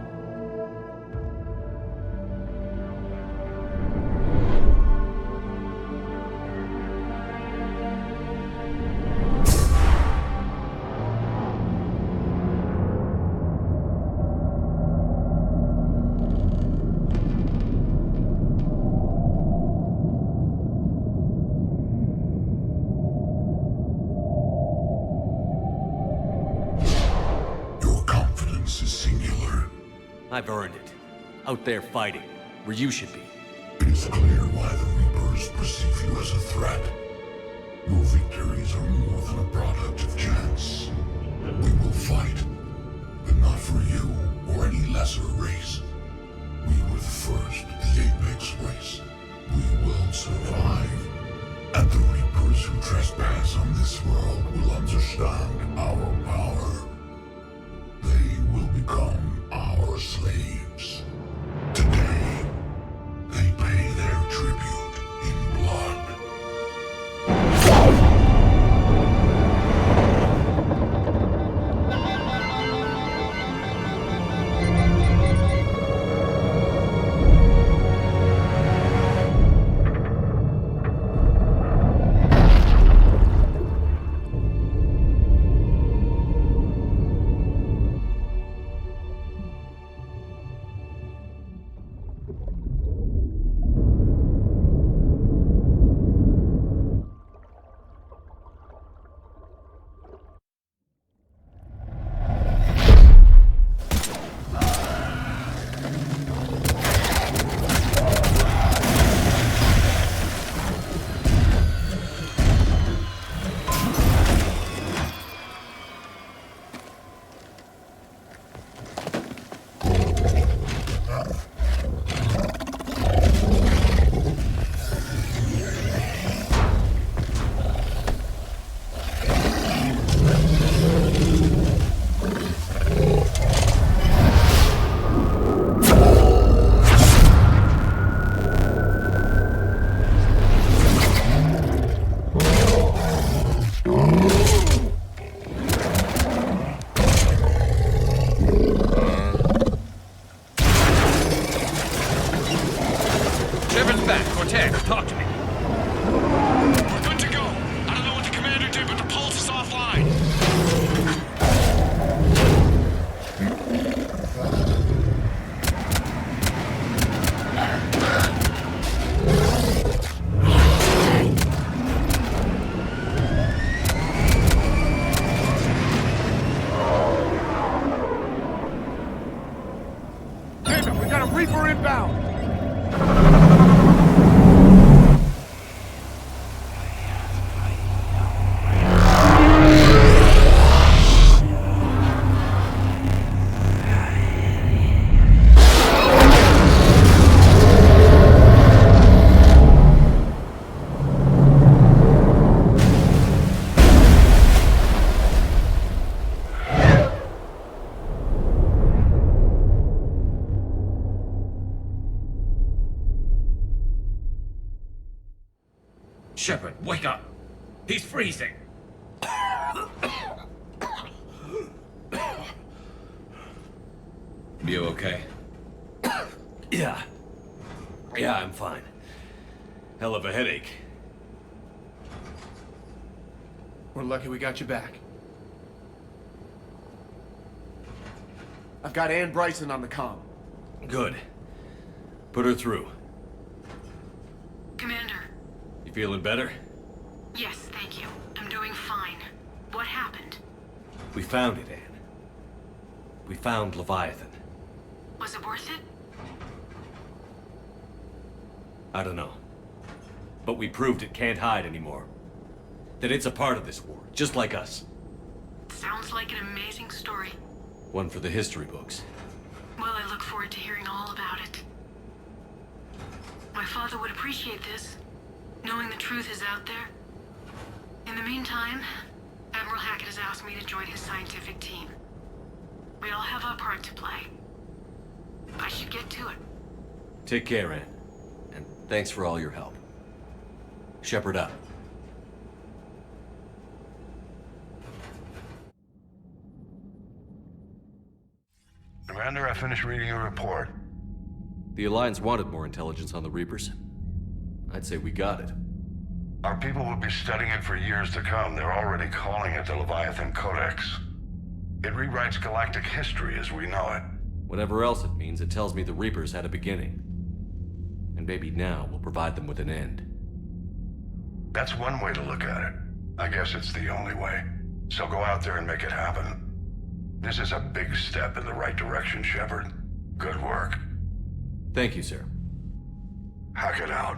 I've earned it. Out there fighting, where you should be. It is clear why the Reapers perceive you as a threat. Your victories are more than a product of chance. We will fight, but not for you or any lesser race. We were the first, the Apex race. We will survive. And the Reapers who trespass on this world will understand our power. They will become our slaves. Today, they pay their tribute in blood. Talk to me. We're good to go. I don't know what the commander did, but the pulse is offline. Damn it, we got a Reaper inbound! Shepard, wake up! He's freezing! You okay? Yeah. Yeah, I'm fine. Hell of a headache. We're lucky we got you back. I've got Ann Bryson on the comm. Good. Put her through. Commander. You feeling better? Yes, thank you. I'm doing fine. What happened? We found it, Ann. We found Leviathan. Was it worth it? I don't know. But we proved it can't hide anymore. That it's a part of this war, just like us. Sounds like an amazing story. One for the history books. Well, I look forward to hearing all about it. My father would appreciate this, knowing the truth is out there. In the meantime, Admiral Hackett has asked me to join his scientific team. We all have our part to play. I should get to it. Take care, Ann. And thanks for all your help. Shepard up. Commander, I finished reading your report. The Alliance wanted more intelligence on the Reapers. I'd say we got it. Our people will be studying it for years to come. They're already calling it the Leviathan Codex. It rewrites galactic history as we know it. Whatever else it means, it tells me the Reapers had a beginning. And maybe now we'll provide them with an end. That's one way to look at it. I guess it's the only way. So go out there and make it happen. This is a big step in the right direction, Shepard. Good work. Thank you, sir. Hackett out.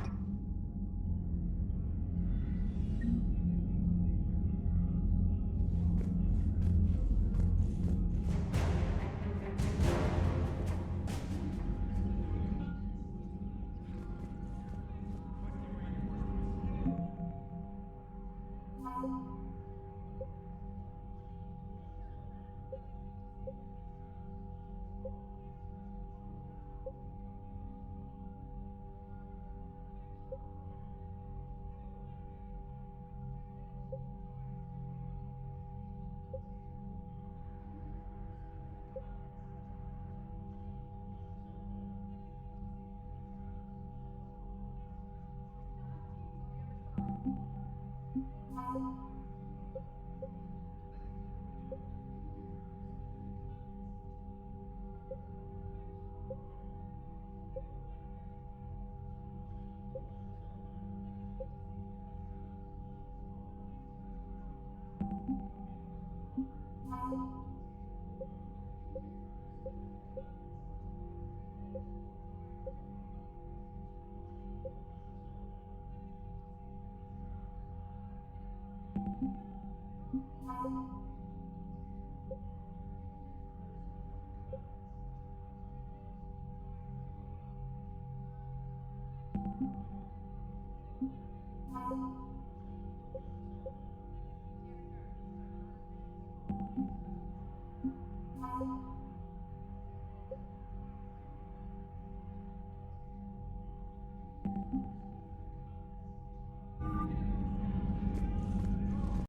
Thank you.